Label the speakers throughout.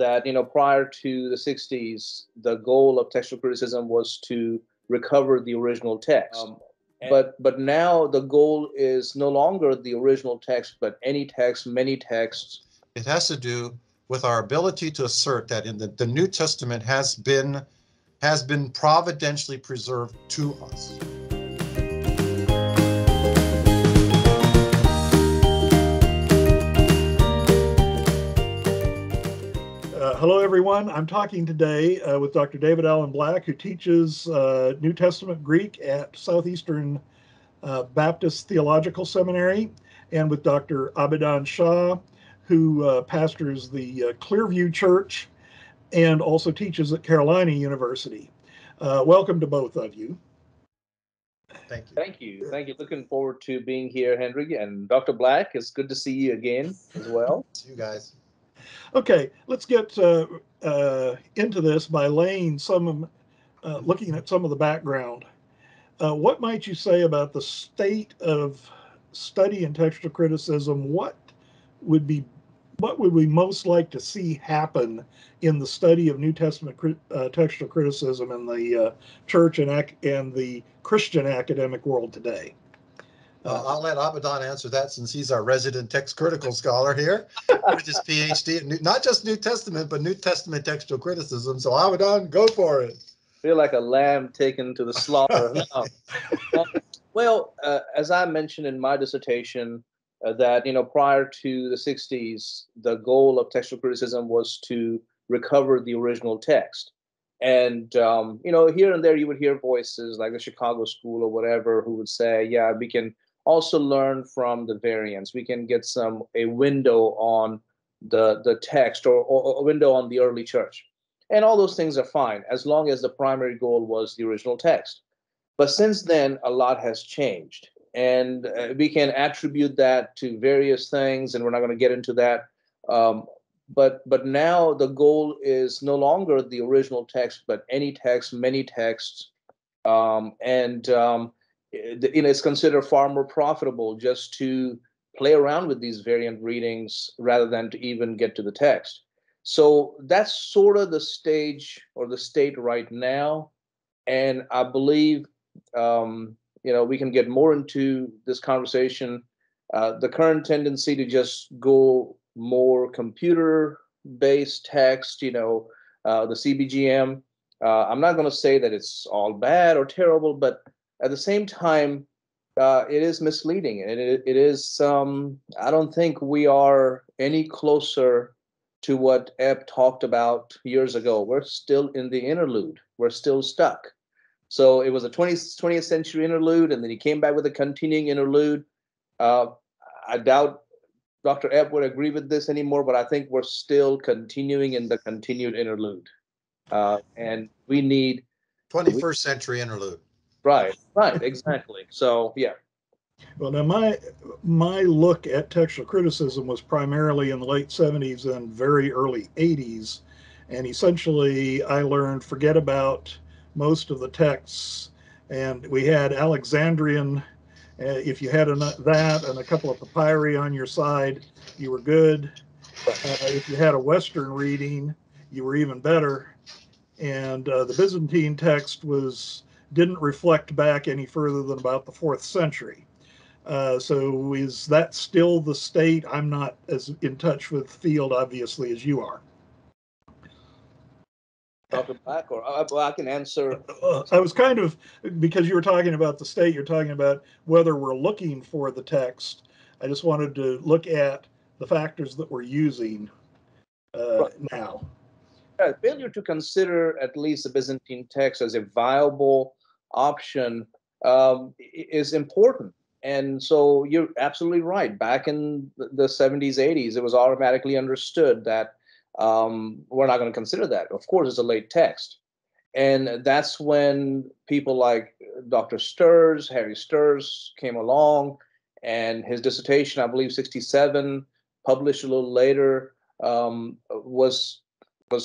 Speaker 1: that, prior to the 60s, the goal of textual criticism was to recover the original text. But now the goal is no longer the original text, but any text, many texts.
Speaker 2: It has to do with our ability to assert that in the New Testament has been providentially preserved to us.
Speaker 3: Hello, everyone. I'm talking today with Dr. David Allen Black, who teaches New Testament Greek at Southeastern Baptist Theological Seminary, and with Dr. Abidan Shah, who pastors the Clearview Church and also teaches at Carolina University. Welcome to both of you.
Speaker 2: Thank you.
Speaker 1: Thank you. Thank you. Looking forward to being here, Henry. And Dr. Black, it's good to see you again as well.
Speaker 2: See you guys.
Speaker 3: Okay, let's get into this by laying looking at some of the background. What might you say about the state of study in textual criticism? What would we most like to see happen in the study of New Testament textual criticism in the church and the Christian academic world today?
Speaker 2: I'll let Abidan answer that since he's our resident text critical scholar here with his PhD in not just New Testament, but New Testament textual criticism. So Abidan, go for it.
Speaker 1: Feel like a lamb taken to the slaughter. Well, as I mentioned in my dissertation, that prior to the 60s, the goal of textual criticism was to recover the original text. And here and there you would hear voices like the Chicago School or whatever who would say, yeah, we can also learn from the variants. We can get a window on the text or a window on the early church. And all those things are fine as long as the primary goal was the original text. But since then, a lot has changed. And we can attribute that to various things, and we're not going to get into that. But now the goal is no longer the original text, but any text, many texts. It's considered far more profitable just to play around with these variant readings rather than to even get to the text. So that's sort of the stage or the state right now. And I believe, we can get more into this conversation. The current tendency to just go more computer-based text, the CBGM. I'm not going to say that it's all bad or terrible, but at the same time, it is misleading. And it is, I don't think we are any closer to what Ebb talked about years ago. We're still in the interlude. We're still stuck. So it was a 20th century interlude, and then he came back with a continuing interlude. I doubt Dr. Ebb would agree with this anymore, but I think we're still continuing in the continued interlude. And we need
Speaker 2: 21st century interlude.
Speaker 1: Right, exactly. So, yeah.
Speaker 3: Well, now my look at textual criticism was primarily in the late 70s and very early 80s. And essentially, I learned forget about most of the texts. And we had Alexandrian. If you had that and a couple of papyri on your side, you were good. If you had a Western reading, you were even better. And the Byzantine text didn't reflect back any further than about the 4th century. So is that still the state? I'm not as in touch with the field, obviously, as you are.
Speaker 1: Dr. Black, or I can answer.
Speaker 3: I was kind of, because you were talking about the state, you're talking about whether we're looking for the text. I just wanted to look at the factors that we're using now.
Speaker 1: Failure to consider at least the Byzantine text as a viable option is important. And so you're absolutely right. Back in the 70s, 80s, it was automatically understood that we're not going to consider that. Of course, it's a late text. And that's when people like Dr. Sturz, Harry Sturz, came along, and his dissertation, I believe 67, published a little later, was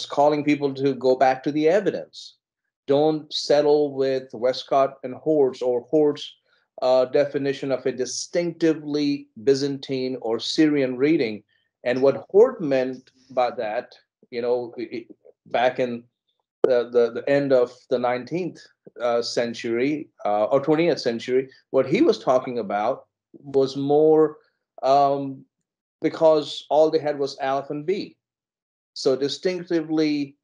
Speaker 1: calling people to go back to the evidence. Don't settle with Westcott and Hort's or Hort's definition of a distinctively Byzantine or Syrian reading. And what Hort meant by that back in the end of the 19th century or 20th century, what he was talking about was more because all they had was Aleph and B. So distinctively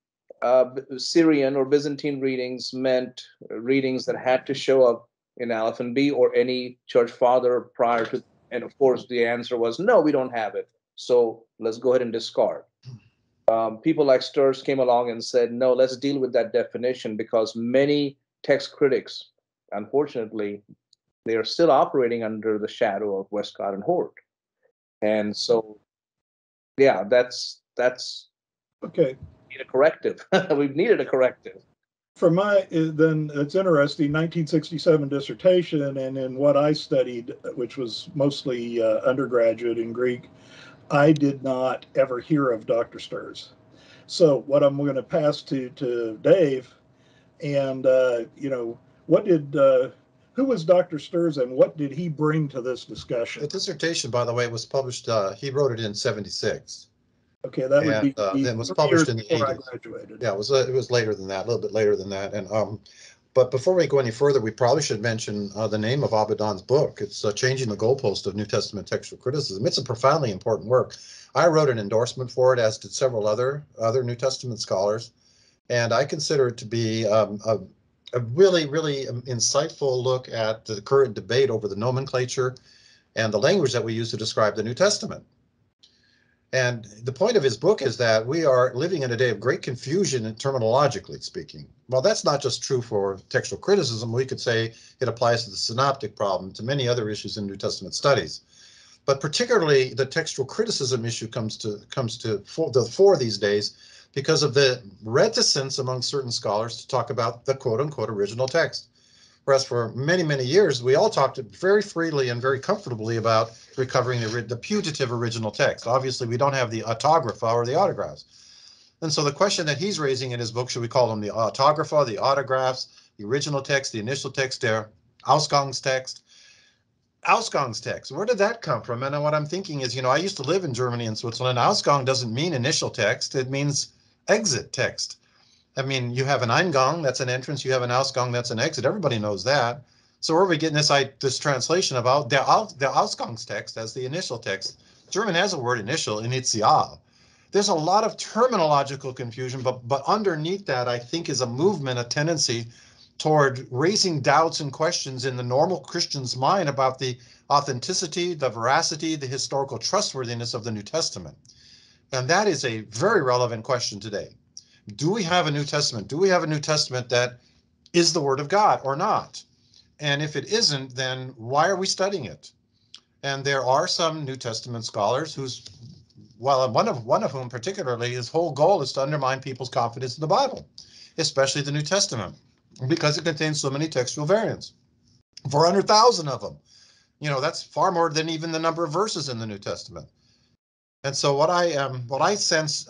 Speaker 1: Syrian or Byzantine readings meant readings that had to show up in Aleph and B or any church father prior to, and of course the answer was no, we don't have it. So let's go ahead and discard. People like Sturz came along and said, no, let's deal with that definition, because many text critics, unfortunately, they are still operating under the shadow of Westcott and Hort. And so, yeah, that's
Speaker 3: Okay.
Speaker 1: need a corrective. We've needed a corrective.
Speaker 3: For my, then it's interesting, 1967 dissertation, and in what I studied, which was mostly undergraduate in Greek, I did not ever hear of Dr. Sturz. So what I'm going to pass to Dave, and what did who was Dr. Sturz, and what did he bring to this discussion?
Speaker 2: The dissertation, by the way, was published. He wrote it in '76.
Speaker 3: Okay, that would be
Speaker 2: then was
Speaker 3: 3
Speaker 2: published
Speaker 3: years
Speaker 2: in the
Speaker 3: before I
Speaker 2: 80s.
Speaker 3: graduated.
Speaker 2: Yeah, it was later than that, a little bit later than that. And but before we go any further, we probably should mention the name of Abadan's book. It's Changing the Goalpost of New Testament Textual Criticism. It's a profoundly important work. I wrote an endorsement for it, as did several other New Testament scholars, and I consider it to be a really, really insightful look at the current debate over the nomenclature and the language that we use to describe the New Testament. And the point of his book is that we are living in a day of great confusion, terminologically speaking. Well, that's not just true for textual criticism. We could say it applies to the synoptic problem, to many other issues in New Testament studies. But particularly the textual criticism issue comes to the fore these days because of the reticence among certain scholars to talk about the quote-unquote original text. Whereas for many, many years, we all talked very freely and very comfortably about recovering the putative original text. Obviously, we don't have the autographa or the autographs. And so the question that he's raising in his book, should we call them the autographa, the autographs, the original text, the initial text, der Ausgangstext? Ausgangstext, where did that come from? And what I'm thinking is, I used to live in Germany and Switzerland. Ausgang doesn't mean initial text. It means exit text. I mean, you have an Eingang, that's an entrance. You have an Ausgang, that's an exit. Everybody knows that. So where are we getting this translation about the Ausgangstext as the initial text? German has a word initial, initial. There's a lot of terminological confusion, but underneath that, I think, is a movement, a tendency toward raising doubts and questions in the normal Christian's mind about the authenticity, the veracity, the historical trustworthiness of the New Testament. And that is a very relevant question today. Do we have a New Testament? Do we have a New Testament that is the Word of God or not? And if it isn't, then why are we studying it? And there are some New Testament scholars whose, well, one of whom particularly, his whole goal is to undermine people's confidence in the Bible, especially the New Testament, because it contains so many textual variants. 400,000 of them. That's far more than even the number of verses in the New Testament. And so what I sense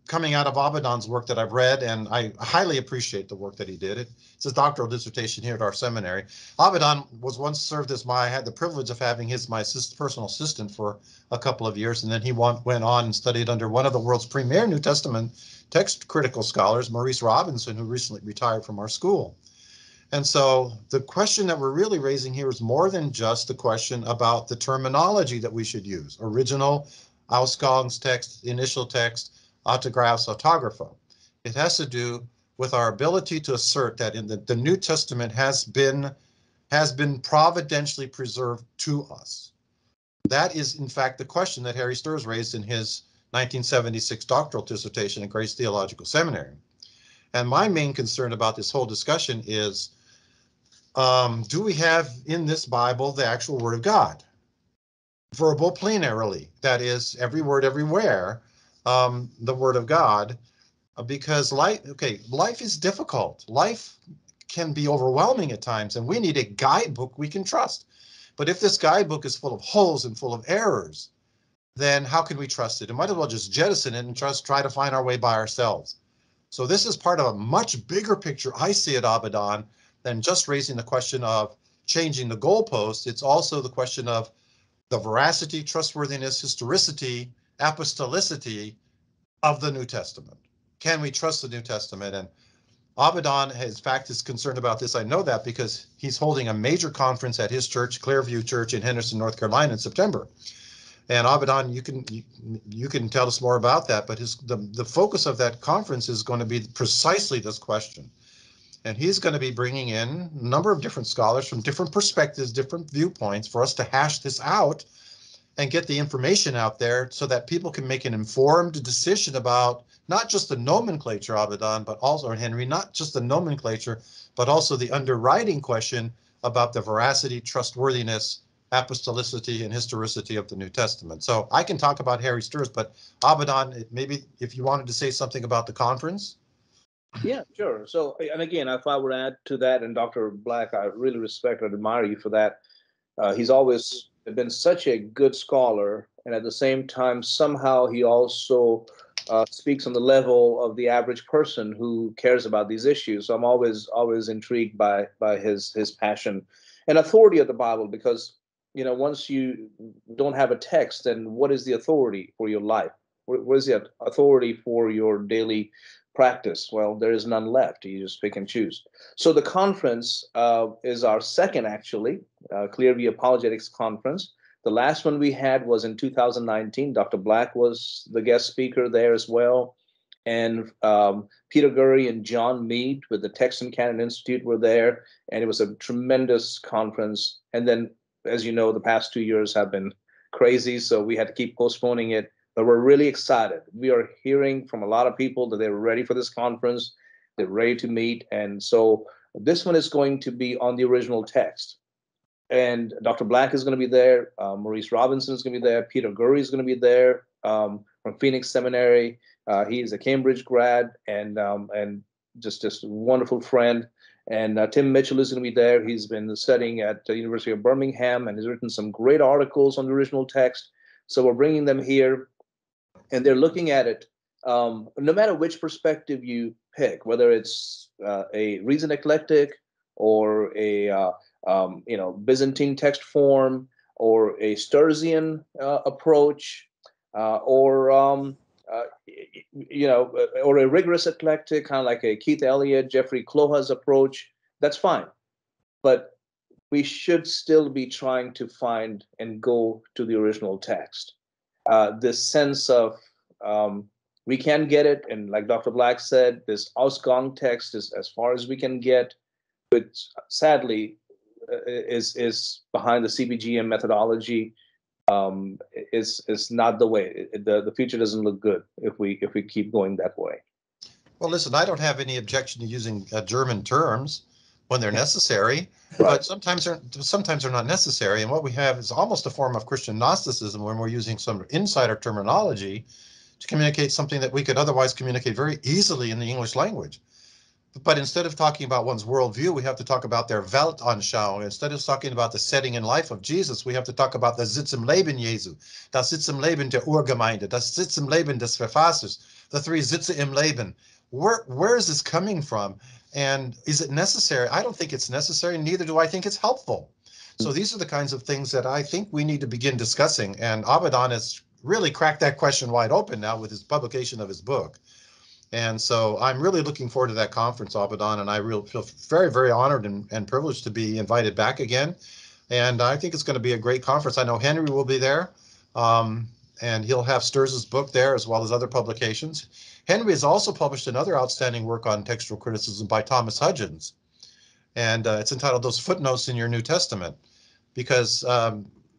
Speaker 2: coming out of Abadan's work that I've read, and I highly appreciate the work that he did. It's his doctoral dissertation here at our seminary. Abadan was once served as I had the privilege of having my personal assistant for a couple of years, and then he went on and studied under one of the world's premier New Testament text critical scholars, Maurice Robinson, who recently retired from our school. And so the question that we're really raising here is more than just the question about the terminology that we should use: original, Ausgangstext, initial text, autographs, autographa. It has to do with our ability to assert that in the New Testament has been providentially preserved to us. That is, in fact, the question that Harry Sturz raised in his 1976 doctoral dissertation at Grace Theological Seminary. And my main concern about this whole discussion is, do we have in this Bible the actual Word of God? Verbal plenarily, that is, every word everywhere, the Word of God, because life is difficult. Life can be overwhelming at times, and we need a guidebook we can trust. But if this guidebook is full of holes and full of errors, then how can we trust it? And might as well just jettison it and try to find our way by ourselves. So this is part of a much bigger picture I see at Abadan than just raising the question of changing the goalpost. It's also the question of the veracity, trustworthiness, historicity, apostolicity of the New Testament? Can we trust the New Testament? And Abaddon, in fact, is concerned about this. I know that because he's holding a major conference at his church, Clearview Church in Henderson, North Carolina, in September. And Abaddon, you can tell us more about that. But the focus of that conference is going to be precisely this question. And he's going to be bringing in a number of different scholars from different perspectives, different viewpoints, for us to hash this out and get the information out there so that people can make an informed decision about not just the nomenclature, Abaddon, but also, Henry, not just the nomenclature, but also the underwriting question about the veracity, trustworthiness, apostolicity, and historicity of the New Testament. So I can talk about Harry Sturz, but Abaddon, maybe if you wanted to say something about the conference.
Speaker 1: Yeah, sure. So, and again, if I were to add to that, and Dr. Black, I really respect and admire you for that. He's always been such a good scholar, and at the same time, somehow he also speaks on the level of the average person who cares about these issues. So I'm always intrigued by his passion and authority of the Bible, because once you don't have a text, then what is the authority for your life? What is the authority for your daily practice? Well, there is none left. You just pick and choose. So the conference is our second, actually, Clearview Apologetics Conference. The last one we had was in 2019. Dr. Black was the guest speaker there as well. And Peter Gurry and John Mead with the Text and Canon Institute were there. And it was a tremendous conference. And then, as you know, the past 2 years have been crazy, so we had to keep postponing it. But we're really excited. We are hearing from a lot of people that they're ready for this conference. They're ready to meet. And so this one is going to be on the original text. And Dr. Black is going to be there. Maurice Robinson is going to be there. Peter Gurry is going to be there from Phoenix Seminary. He is a Cambridge grad and just a wonderful friend. And Tim Mitchell is going to be there. He's been studying at the University of Birmingham and has written some great articles on the original text. So we're bringing them here. And they're looking at it, no matter which perspective you pick, whether it's a reasoned eclectic or a Byzantine text form or a Sturzian approach, or a rigorous eclectic, kind of like a Keith Elliott, Jeffrey Kloha's approach. That's fine, but we should still be trying to find and go to the original text. This sense of we can get it, and like Dr. Black said, this Ausgang text is as far as we can get, which sadly is behind the CBGM methodology. Is not the way. The future doesn't look good if we keep going that way.
Speaker 2: Well, listen, I don't have any objection to using German terms when they're necessary,
Speaker 1: Right.
Speaker 2: but sometimes they're not necessary. And what we have is almost a form of Christian Gnosticism when we're using some insider terminology to communicate something that we could otherwise communicate very easily in the English language. But instead of talking about one's worldview, we have to talk about their Weltanschauung. Instead of talking about the setting in life of Jesus, we have to talk about the Sitz im Leben Jesu, das Sitz im Leben der Urgemeinde, das Sitz im Leben des Verfassers, the three Sitze im Leben. Where is this coming from? And is it necessary? I don't think it's necessary, neither do I think it's helpful. So these are the kinds of things that I think we need to begin discussing. And Abaddon has really cracked that question wide open now with his publication of his book. And so I'm really looking forward to that conference, Abaddon, and I really feel very, very honored and privileged to be invited back again. And I think it's going to be a great conference. I know Henry will be there, and he'll have Sturz's book there as well as other publications. Henry has also published another outstanding work on textual criticism by Thomas Hudgens, and it's entitled Those Footnotes in Your New Testament. Because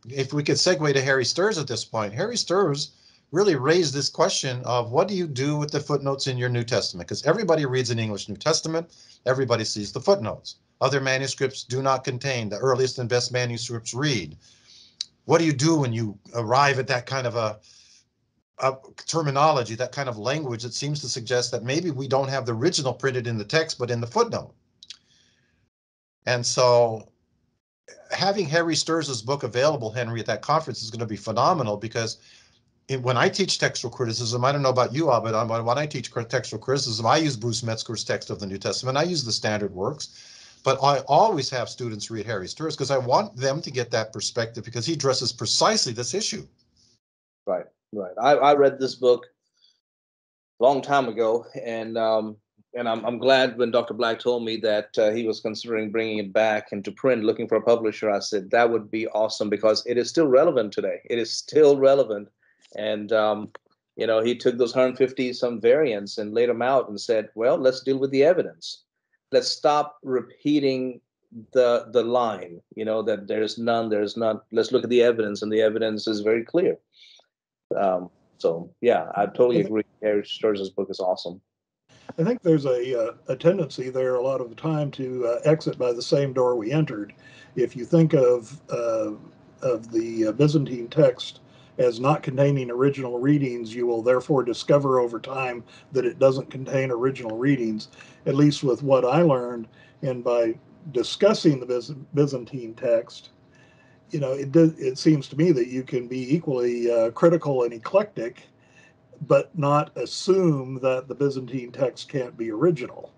Speaker 2: if we could segue to Harry Sturz at this point, Harry Sturz really raised this question of what do you do with the footnotes in your New Testament? Because everybody reads an English New Testament, everybody sees the footnotes. Other manuscripts do not contain, the earliest and best manuscripts read. What do you do when you arrive at that kind of a terminology, that kind of language that seems to suggest that maybe we don't have the original printed in the text, but in the footnote? And so having Harry Sturz's book available, Henry, at that conference is going to be phenomenal, because when I teach textual criticism, I don't know about you, Abaddon, but when I teach textual criticism, I use Bruce Metzger's text of the New Testament. I use the standard works, but I always have students read Harry Sturz because I want them to get that perspective, because he addresses precisely this issue.
Speaker 1: Right. I read this book long time ago, and I'm glad when Dr. Black told me that he was considering bringing it back into print, looking for a publisher. I said that would be awesome because it is still relevant today. It is still relevant, and he took those 150 some variants and laid them out and said, well, let's deal with the evidence. Let's stop repeating the line, that there's none, there's none. Let's look at the evidence, and the evidence is very clear. So yeah, I totally agree. Harry Sturz's book is awesome.
Speaker 3: I think there's a tendency there a lot of the time to exit by the same door we entered. If you think of the Byzantine text as not containing original readings, you will therefore discover over time that it doesn't contain original readings. At least with what I learned, and by discussing the Byzantine text, it seems to me that you can be equally critical and eclectic, but not assume that the Byzantine text can't be original.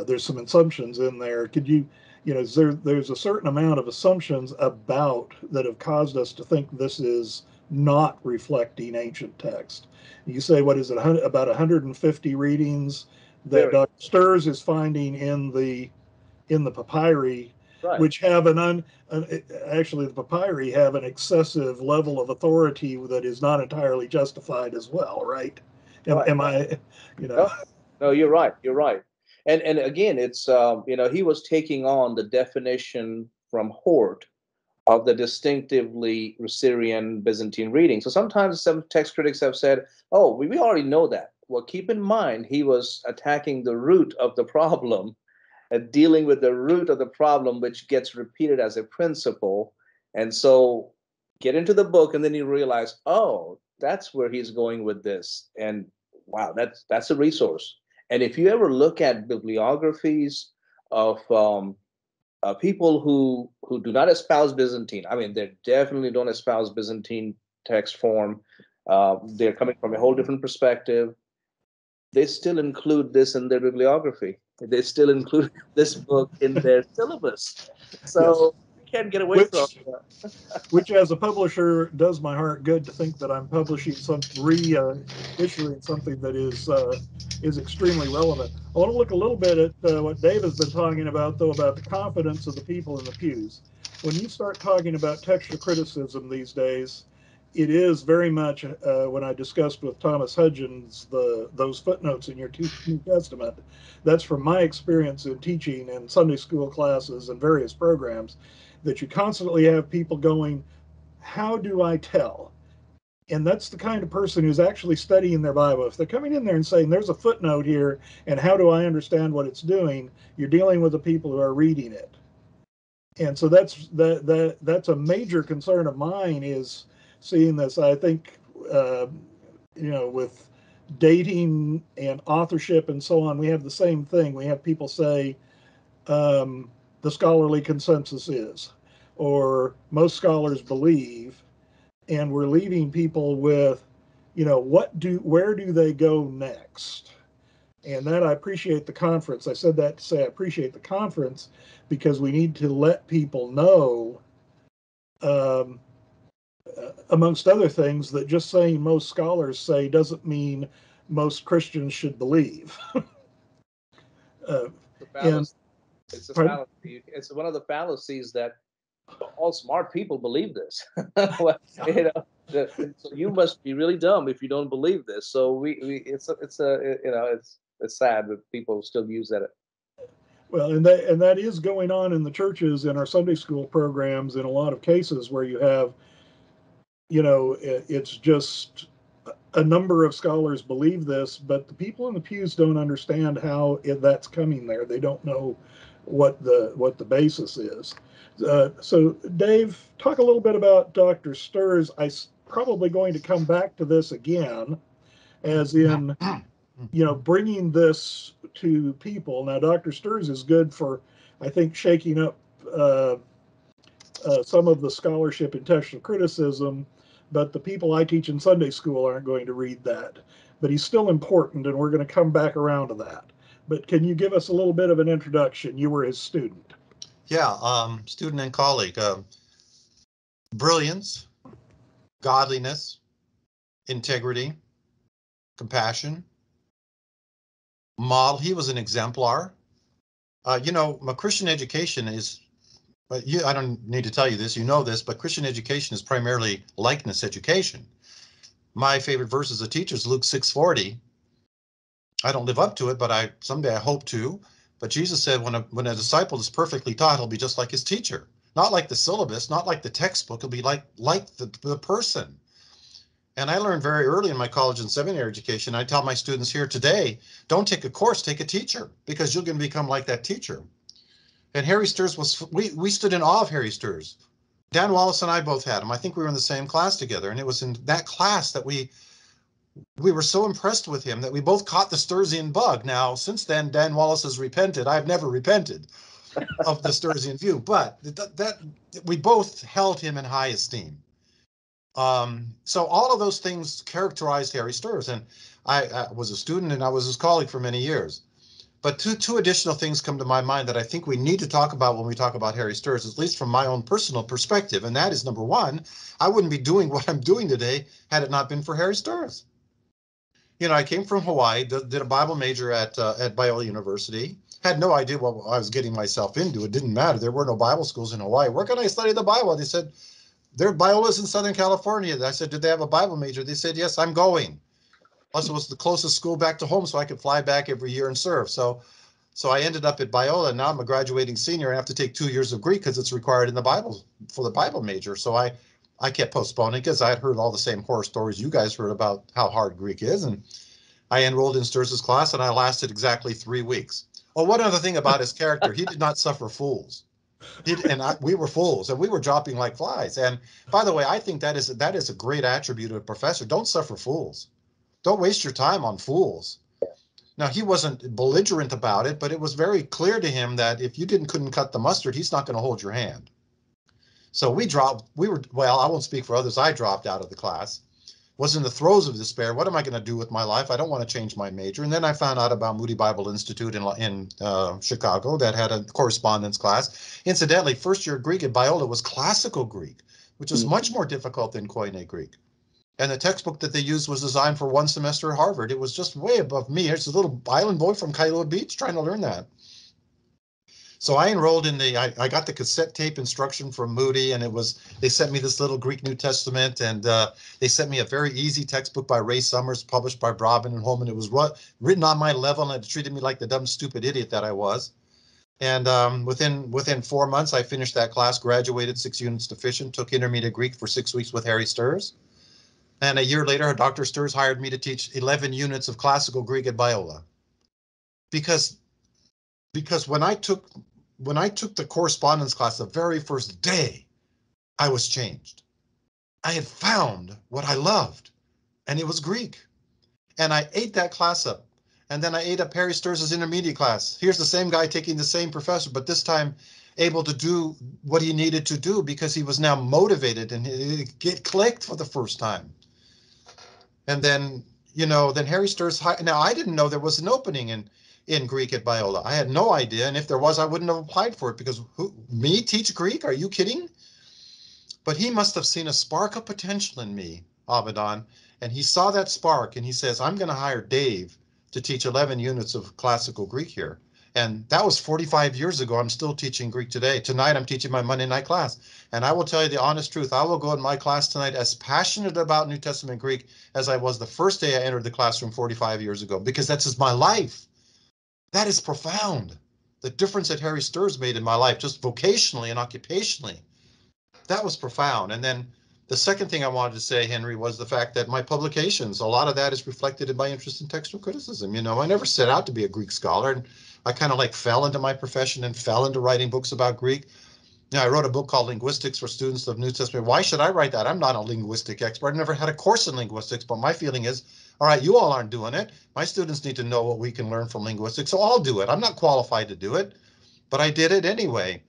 Speaker 3: There's some assumptions in there. Could you, there's a certain amount of assumptions about that have caused us to think this is not reflecting ancient text. You say, what is it, about 150 readings that Dr. Sturz is finding in the papyri,
Speaker 1: right,
Speaker 3: which have actually the papyri have an excessive level of authority that is not entirely justified as well, right? Am I,
Speaker 1: No, you're right. You're right. And again, it's he was taking on the definition from Hort of the distinctively Syrian Byzantine reading. So sometimes some text critics have said, "Oh, we already know that." Well, keep in mind he was attacking the root of the problem, dealing with the root of the problem, which gets repeated as a principle. And so get into the book, and then you realize, oh, that's where he's going with this. And wow, that's a resource. And if you ever look at bibliographies of people who do not espouse Byzantine, I mean, they definitely don't espouse Byzantine text form. They're coming from a whole different perspective. They still include this in their bibliography. They still include this book in their syllabus. So you can't get away from that.
Speaker 3: Which, as a publisher, does my heart good to think that I'm publishing issuing something that is extremely relevant. I want to look a little bit at what Dave has been talking about, though, about the confidence of the people in the pews. When you start talking about textual criticism these days, it is very much when I discussed with Thomas Hudgens those footnotes in your New Testament. That's from my experience in teaching in Sunday school classes and various programs, that you constantly have people going, how do I tell? And that's the kind of person who's actually studying their Bible. If they're coming in there and saying, there's a footnote here, and how do I understand what it's doing? You're dealing with the people who are reading it. And so that's a major concern of mine, is seeing this. I think, with dating and authorship and so on, we have the same thing. We have people say, the scholarly consensus is, or most scholars believe, and we're leaving people with, where do they go next? And that, I appreciate the conference. I said that to say I appreciate the conference, because we need to let people know, amongst other things, that just saying most scholars say doesn't mean most Christians should believe.
Speaker 1: It's a fallacy. It's one of the fallacies that all smart people believe this. Well, so you must be really dumb if you don't believe this. So it's sad that people still use that.
Speaker 3: Well, and that is going on in the churches, in our Sunday school programs, in a lot of cases where you have, it's just a number of scholars believe this, but the people in the pews don't understand how that's coming there. They don't know what the basis is. So, Dave, talk a little bit about Dr. Sturz. I'm probably going to come back to this again, as in, bringing this to people. Now, Dr. Sturz is good for, I think, shaking up some of the scholarship in textual criticism, but the people I teach in Sunday school aren't going to read that. But he's still important, and we're going to come back around to that. But can you give us a little bit of an introduction? You were his student.
Speaker 2: Yeah, student and colleague. Brilliance, godliness, integrity, compassion, model. He was an exemplar. You know, my Christian education is, but I don't need to tell you this, you know this, but Christian education is primarily likeness education. My favorite verse as a teacher is Luke 6:40. I don't live up to it, but someday I hope to. But Jesus said, when a disciple is perfectly taught, he'll be just like his teacher. Not like the syllabus, not like the textbook. He'll be like the person. And I learned very early in my college and seminary education. I tell my students here today, don't take a course, take a teacher, because you're going to become like that teacher. And Harry Sturz we stood in awe of Harry Sturz. Dan Wallace and I both had him. I think we were in the same class together. And it was in that class that we were so impressed with him that we both caught the Sturzian bug. Now, since then, Dan Wallace has repented. I've never repented of the Sturzian view, but that we both held him in high esteem. So all of those things characterized Harry Sturz, and I was a student and I was his colleague for many years. But two additional things come to my mind that I think we need to talk about when we talk about Harry Sturz, at least from my own personal perspective. And that is, number one, I wouldn't be doing what I'm doing today had it not been for Harry Sturz. You know, I came from Hawaii, did a Bible major at Biola University, had no idea what I was getting myself into. It didn't matter. There were no Bible schools in Hawaii. Where can I study the Bible? They said, there are Biolas in Southern California. I said, did they have a Bible major? They said, yes, I'm going. Plus, it was the closest school back to home, so I could fly back every year and serve. So I ended up at Biola. Now I'm a graduating senior. I have to take 2 years of Greek because it's required in the Bible for the Bible major. So I kept postponing because I had heard all the same horror stories you guys heard about how hard Greek is. And I enrolled in Sturz's class, and I lasted exactly 3 weeks. Oh, one other thing about his character, he did not suffer fools. We were fools, and we were dropping like flies. And by the way, I think that is a great attribute of a professor. Don't suffer fools. Don't waste your time on fools. Now, he wasn't belligerent about it, but it was very clear to him that if you couldn't cut the mustard, he's not going to hold your hand. So well, I won't speak for others. I dropped out of the class, was in the throes of despair. What am I going to do with my life? I don't want to change my major. And then I found out about Moody Bible Institute in Chicago that had a correspondence class. Incidentally, first year Greek at Biola was classical Greek, which is much more difficult than Koine Greek. And the textbook that they used was designed for 1 semester at Harvard. It was just way above me. Here's a little island boy from Kailua Beach trying to learn that. So I enrolled in I got the cassette tape instruction from Moody, and they sent me this little Greek New Testament, and they sent me a very easy textbook by Ray Summers, published by Brabham and Holman. It was written on my level, and it treated me like the dumb, stupid idiot that I was. And within 4 months, I finished that class, graduated 6 units deficient, took intermediate Greek for 6 weeks with Harry Sturz. And a year later, Dr. Sturz hired me to teach 11 units of classical Greek at Biola. Because when I took the correspondence class the very first day, I was changed. I had found what I loved, and it was Greek. And I ate that class up. And then I ate up Harry Sturz's intermediate class. Here's the same guy taking the same professor, but this time able to do what he needed to do because he was now motivated, and it clicked for the first time. And then, then Harry Sturz. Now, I didn't know there was an opening in Greek at Biola. I had no idea. And if there was, I wouldn't have applied for it because me teach Greek? Are you kidding? But he must have seen a spark of potential in me, Abaddon. And he saw that spark and he says, I'm going to hire Dave to teach 11 units of classical Greek here. And that was 45 years ago. I'm still teaching Greek today. Tonight, I'm teaching my Monday night class. And I will tell you the honest truth. I will go in my class tonight as passionate about New Testament Greek as I was the first day I entered the classroom 45 years ago, because that's just my life. That is profound. The difference that Harry Sturz made in my life, just vocationally and occupationally, that was profound. And then the second thing I wanted to say, Henry, was the fact that my publications, a lot of that is reflected in my interest in textual criticism. I never set out to be a Greek scholar, and I kind of fell into my profession and fell into writing books about Greek. I wrote a book called Linguistics for Students of New Testament. Why should I write that? I'm not a linguistic expert. I never had a course in linguistics, but my feeling is, all right, you all aren't doing it. My students need to know what we can learn from linguistics, so I'll do it. I'm not qualified to do it, but I did it anyway.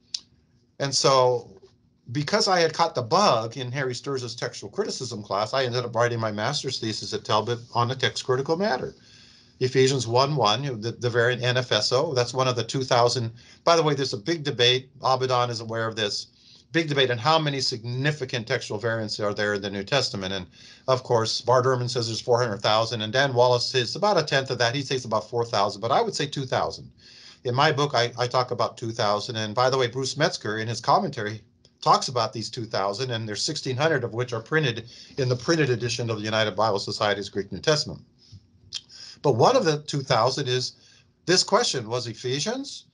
Speaker 2: And so because I had caught the bug in Harry Sturz's textual criticism class, I ended up writing my master's thesis at Talbot on the text critical matter. Ephesians 1:1, the variant NFSO, that's one of the 2000. By the way, there's a big debate. Abaddon is aware of this. big debate on how many significant textual variants are there in the New Testament. And of course, Bart Ehrman says there's 400,000, and Dan Wallace says about a tenth of that. He says about 4,000, but I would say 2,000. In my book, I talk about 2,000. And by the way, Bruce Metzger, in his commentary, talks about these 2,000, and there's 1,600 of which are printed in the printed edition of the United Bible Society's Greek New Testament. But one of the 2,000 is this question: was Ephesians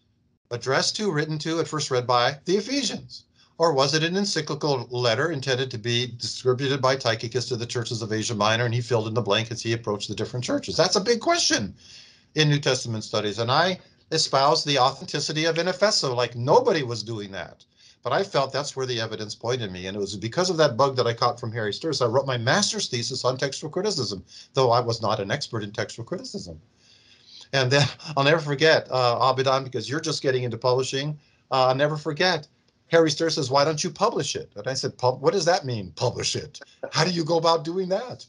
Speaker 2: addressed to, written to, at first read by the Ephesians? Or was it an encyclical letter intended to be distributed by Tychicus to the churches of Asia Minor, and he filled in the blank as he approached the different churches? That's a big question in New Testament studies, and I espouse the authenticity of Inefeso like nobody was doing that. But I felt that's where the evidence pointed me, and it was because of that bug that I caught from Harry Sturz. I wrote my master's thesis on textual criticism, though I was not an expert in textual criticism. And then I'll never forget, Abidan, because you're just getting into publishing, I'll never forget, Harry Sturz says, why don't you publish it? And I said, what does that mean, publish it? How do you go about doing that?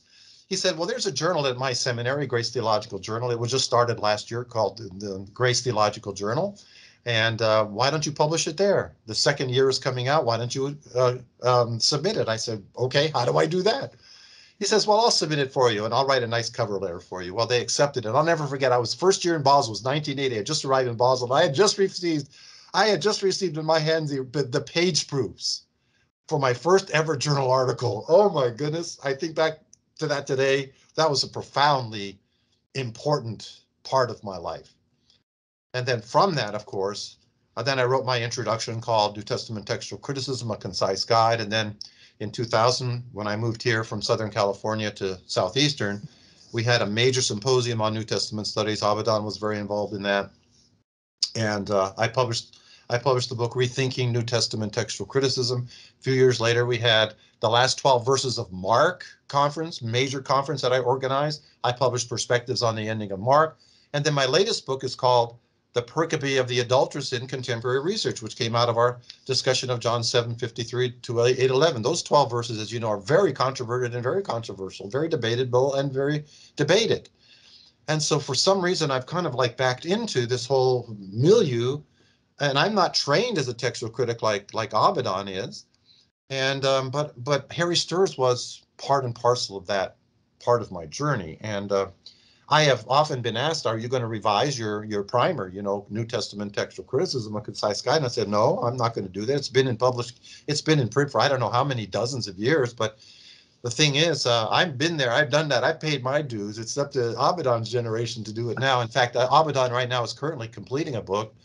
Speaker 2: He said, well, there's a journal at my seminary, Grace Theological Journal. It was just started last year, called the Grace Theological Journal. And why don't you publish it there? The second year is coming out. Why don't you submit it? I said, okay, how do I do that? He says, well, I'll submit it for you, and I'll write a nice cover letter for you. Well, they accepted it. I'll never forget, I was first year in Basel, was 1980. I just arrived in Basel, and I had just received in my hands the page proofs for my first ever journal article. Oh my goodness. I think back to that today. That was a profoundly important part of my life. And then from that, of course, then I wrote my introduction called New Testament Textual Criticism, a Concise Guide. And then in 2000, when I moved here from Southern California to Southeastern, we had a major symposium on New Testament studies. Abidan was very involved in that. And I published the book Rethinking New Testament Textual Criticism. A few years later, we had the last 12 verses of Mark conference, major conference that I organized. I published perspectives on the ending of Mark. And then my latest book is called The Pericope of the Adulteress in Contemporary Research, which came out of our discussion of John 7:53 to 8:11. Those 12 verses, as you know, are very controverted and very controversial, very debatable and very debated. And so for some reason, I've kind of like backed into this whole milieu, and I'm not trained as a textual critic like Abidan is. And but Harry Sturz was part and parcel of that part of my journey. And I have often been asked, are you going to revise your primer, New Testament Textual Criticism, a Concise Guide? And I said, no, I'm not going to do that. It's been in print for I don't know how many dozens of years, but the thing is, I've been there, I've done that, I've paid my dues. It's up to Abidan's generation to do it now. In fact, Abidan right now is currently completing a book,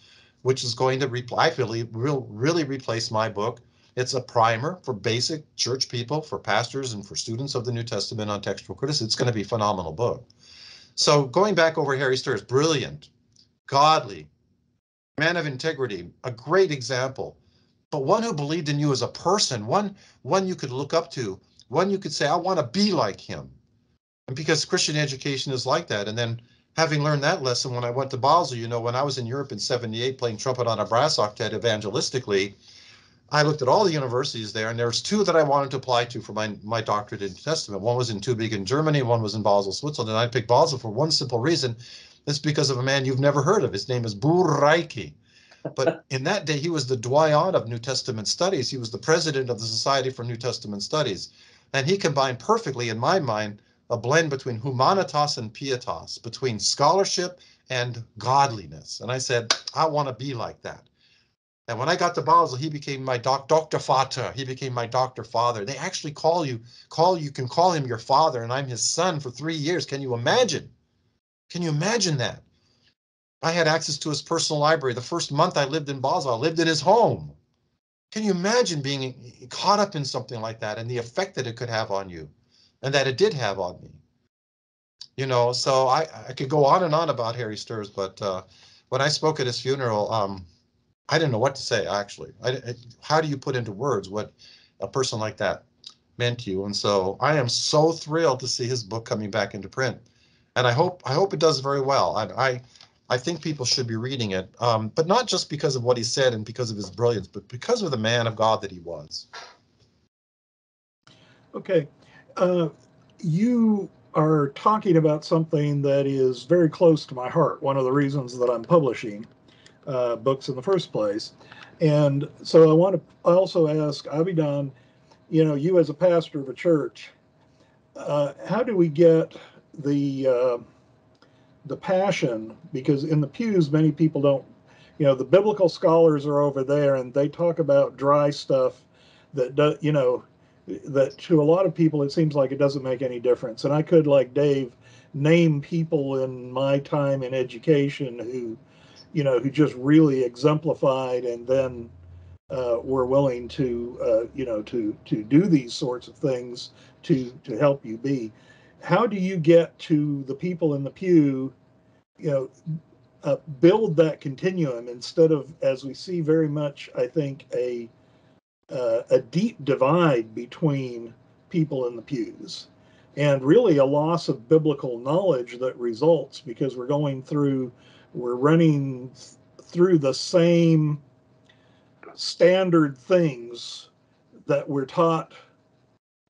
Speaker 2: which is going to really replace my book. It's a primer for basic church people, for pastors, and for students of the New Testament on textual criticism. It's going to be a phenomenal book. So going back over Harry Sturz, brilliant, godly, man of integrity, a great example, but one who believed in you as a person, one you could look up to, one you could say, I want to be like him. And because Christian education is like that. And then having learned that lesson when I went to Basel, when I was in Europe in 78 playing trumpet on a brass octet evangelistically, I looked at all the universities there, and there's two that I wanted to apply to for my doctorate in New Testament. One was in Tübingen, Germany, one was in Basel, Switzerland. And I picked Basel for one simple reason. It's because of a man you've never heard of. His name is Burreiki. But in that day, he was the doyen of New Testament studies. He was the president of the Society for New Testament Studies. And he combined perfectly, in my mind, a blend between humanitas and pietas, between scholarship and godliness. And I said, I want to be like that. And when I got to Basel, he became my Dr. Vater. He became my Dr. Father. They actually you can call him your father, and I'm his son for 3 years. Can you imagine? Can you imagine that? I had access to his personal library. The first month I lived in Basel, I lived in his home. Can you imagine being caught up in something like that and the effect that it could have on you, and that it did have on me? So I could go on and on about Harry Sturz, but when I spoke at his funeral, I didn't know what to say, actually. How do you put into words what a person like that meant to you? And so I am so thrilled to see his book coming back into print. And I hope it does very well. I think people should be reading it, but not just because of what he said and because of his brilliance, but because of the man of God that he was.
Speaker 3: Okay. You are talking about something that is very close to my heart. One of the reasons that I'm publishing books in the first place. And so I want to also ask Abidon, you as a pastor of a church, how do we get the passion? Because in the pews, many people don't, the biblical scholars are over there and they talk about dry stuff that that to a lot of people it seems like it doesn't make any difference. And I could, like Dave, name people in my time in education who just really exemplified and then were willing to to do these sorts of things to help you be. How do you get to the people in the pew, build that continuum instead of, as we see very much, I think, a deep divide between people in the pews, and really a loss of biblical knowledge that results because we're running through the same standard things that we're taught,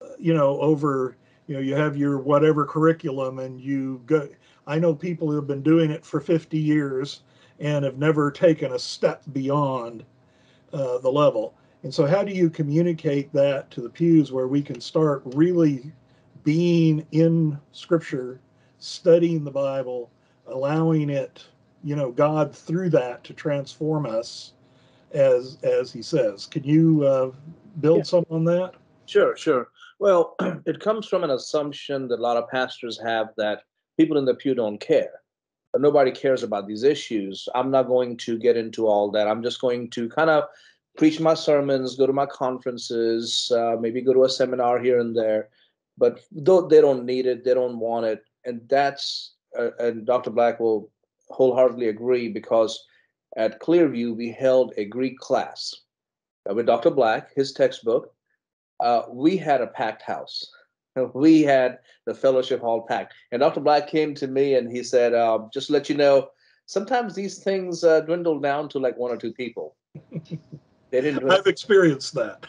Speaker 3: over, you have your whatever curriculum and you go. I know people who have been doing it for 50 years and have never taken a step beyond the level. And so how do you communicate that to the pews where we can start really being in Scripture, studying the Bible, allowing it, God through that to transform us as he says. Can you build some on that?
Speaker 1: Sure, sure. Well, it comes from an assumption that a lot of pastors have that people in the pew don't care. But nobody cares about these issues. I'm not going to get into all that. I'm just going to kind of preach my sermons, go to my conferences, maybe go to a seminar here and there. But though they don't need it, they don't want it. And and Dr. Black will wholeheartedly agree, because at Clearview, we held a Greek class with Dr. Black, his textbook. We had a packed house. We had the fellowship hall packed. And Dr. Black came to me and he said, just to let you know, sometimes these things dwindle down to like one or two people. They didn't.
Speaker 3: I've experienced that.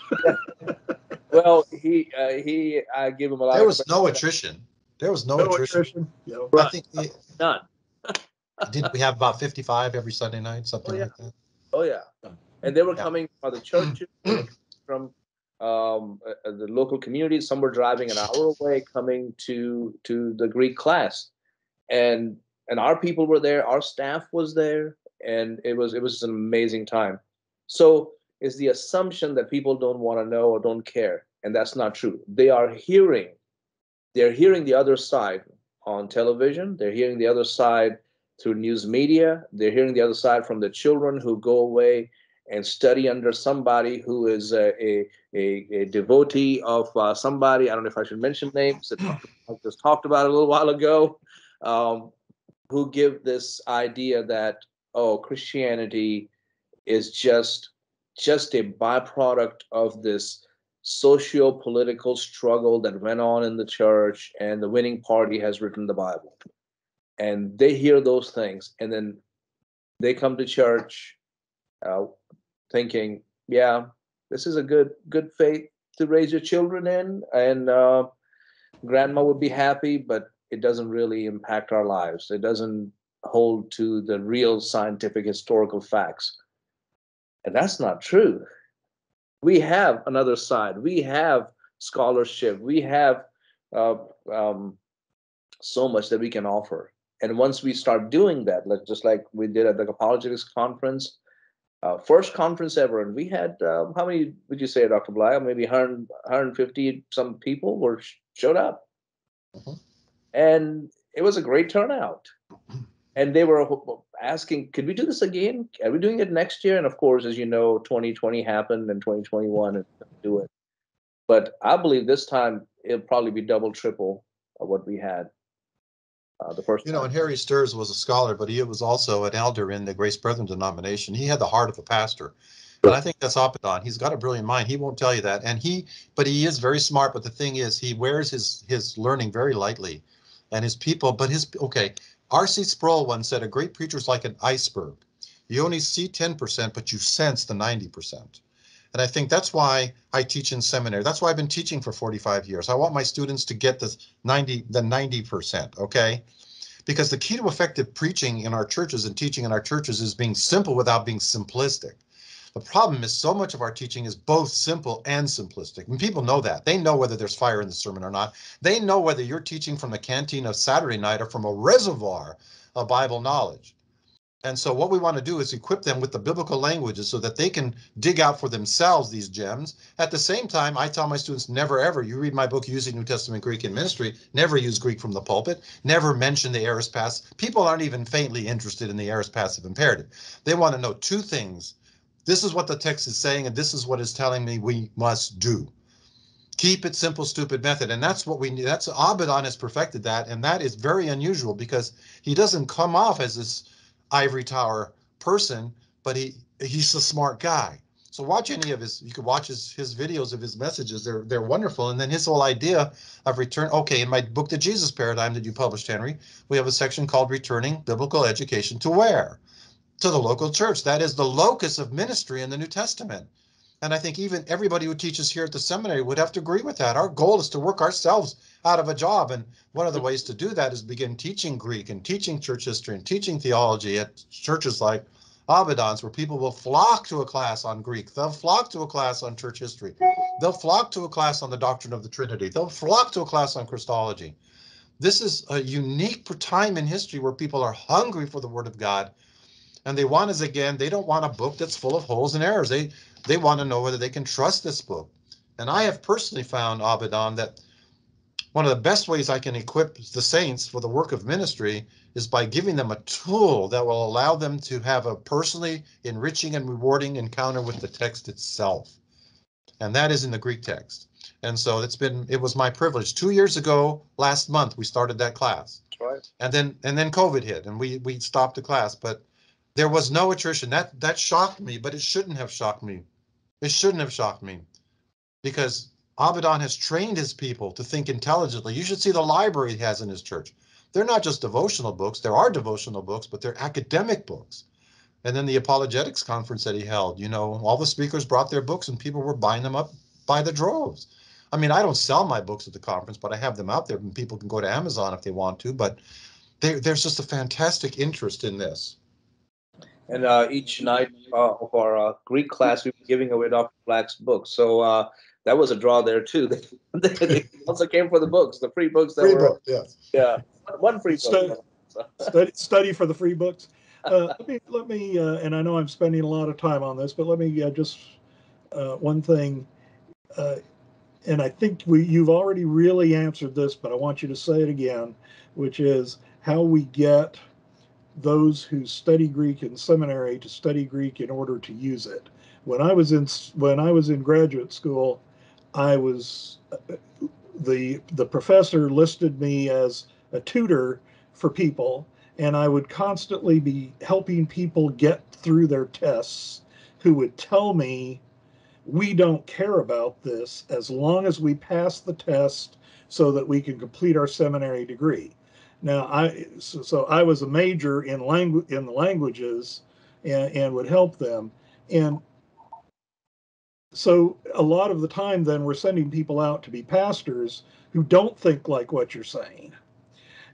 Speaker 1: Well, I gave him a lot.
Speaker 2: There was no attrition. There was no attrition.
Speaker 3: Right.
Speaker 2: I think
Speaker 1: none.
Speaker 2: did we have about 55 every Sunday night, something like that?
Speaker 1: Oh yeah, and they were coming from the churches, from the local communities. Some were driving an hour away, coming to the Greek class, and our people were there. Our staff was there, and it was an amazing time. So is the assumption that people don't want to know or don't care, and that's not true. They're hearing the other side on television. They're hearing the other side through news media. They're hearing the other side from the children who go away and study under somebody who is a devotee of somebody. I don't know if I should mention names that I just talked about a little while ago, who give this idea that, oh, Christianity is just a byproduct of this socio-political struggle that went on in the church, and the winning party has written the Bible. And they hear those things, and then they come to church thinking, yeah, this is a good faith to raise your children in, and grandma would be happy, but it doesn't really impact our lives. It doesn't hold to the real scientific historical facts. And that's not true. We have another side. We have scholarship. We have so much that we can offer. And once we start doing that, just like we did at the apologetics conference, first conference ever, and we had, how many would you say, Dr. Bly? Maybe 150 some people showed up.
Speaker 2: Mm-hmm.
Speaker 1: And it was a great turnout. And they were asking, could we do this again? Are we doing it next year? And of course, as you know, 2020 happened and 2021 and do it. But I believe this time it'll probably be double, triple of what we had the first time.
Speaker 2: And Harry Sturz was a scholar, but he was also an elder in the Grace Brethren denomination. He had the heart of a pastor. And I think that's Abidon. He's got a brilliant mind. He won't tell you that. But he is very smart. But the thing is, he wears his learning very lightly. And his people, R.C. Sproul once said, a great preacher is like an iceberg. You only see 10%, but you sense the 90%. And I think that's why I teach in seminary. That's why I've been teaching for 45 years. I want my students to get the 90%, okay? Because the key to effective preaching in our churches and teaching in our churches is being simple without being simplistic. The problem is so much of our teaching is both simple and simplistic. And people know that. They know whether there's fire in the sermon or not. They know whether you're teaching from the canteen of Saturday night or from a reservoir of Bible knowledge. And so what we want to do is equip them with the biblical languages so that they can dig out for themselves these gems. At the same time, I tell my students, never ever, you read my book, Using New Testament Greek in Ministry, never use Greek from the pulpit, never mention the aorist passive. People aren't even faintly interested in the aorist passive imperative. They want to know two things. This is what the text is saying, and this is what it's telling me we must do. Keep it simple, stupid method. And that's what we need. That's Abaddon has perfected that. And that is very unusual because he doesn't come off as this ivory tower person, but he's a smart guy. So watch any of his, you could watch his videos of his messages. They're wonderful. And then his whole idea of return. Okay, in my book, The Jesus Paradigm that you published, Henry, we have a section called Returning Biblical Education to where? To the local church. That is the locus of ministry in the New Testament. And I think even everybody who teaches here at the seminary would have to agree with that. Our goal is to work ourselves out of a job. And one of the ways to do that is begin teaching Greek and teaching church history and teaching theology at churches like Abaddon's, where people will flock to a class on Greek. They'll flock to a class on church history. They'll flock to a class on the doctrine of the Trinity. They'll flock to a class on Christology. This is a unique time in history where people are hungry for the Word of God. And they want is, again, they don't want a book that's full of holes and errors. They want to know whether they can trust this book. And I have personally found, Abaddon, that one of the best ways I can equip the saints for the work of ministry is by giving them a tool that will allow them to have a personally enriching and rewarding encounter with the text itself. And that is in the Greek text. And so it was my privilege. 2 years ago, last month, we started that class.
Speaker 1: That's right.
Speaker 2: And then COVID hit and we stopped the class. But there was no attrition. That shocked me, but it shouldn't have shocked me. It shouldn't have shocked me because Abaddon has trained his people to think intelligently. You should see the library he has in his church. They're not just devotional books. There are devotional books, but they're academic books. And then the apologetics conference that he held, all the speakers brought their books and people were buying them up by the droves. I mean, I don't sell my books at the conference, but I have them out there and people can go to Amazon if they want to. But there's just a fantastic interest in this.
Speaker 1: And each night of our Greek class, we were giving away Dr. Black's books. So that was a draw there, too. They also came for the books, the free books.
Speaker 2: Book, yes.
Speaker 1: Yeah, one free book.
Speaker 3: Study for the free books. Let me and I know I'm spending a lot of time on this, but let me just one thing. And I think you've already really answered this, but I want you to say it again, which is how we get those who study Greek in seminary to study Greek in order to use it. When I was in graduate school, I was the professor listed me as a tutor for people, and I would constantly be helping people get through their tests who would tell me, we don't care about this as long as we pass the test so that we can complete our seminary degree. Now, so I was a major in the languages and would help them. And so a lot of the time then we're sending people out to be pastors who don't think like what you're saying.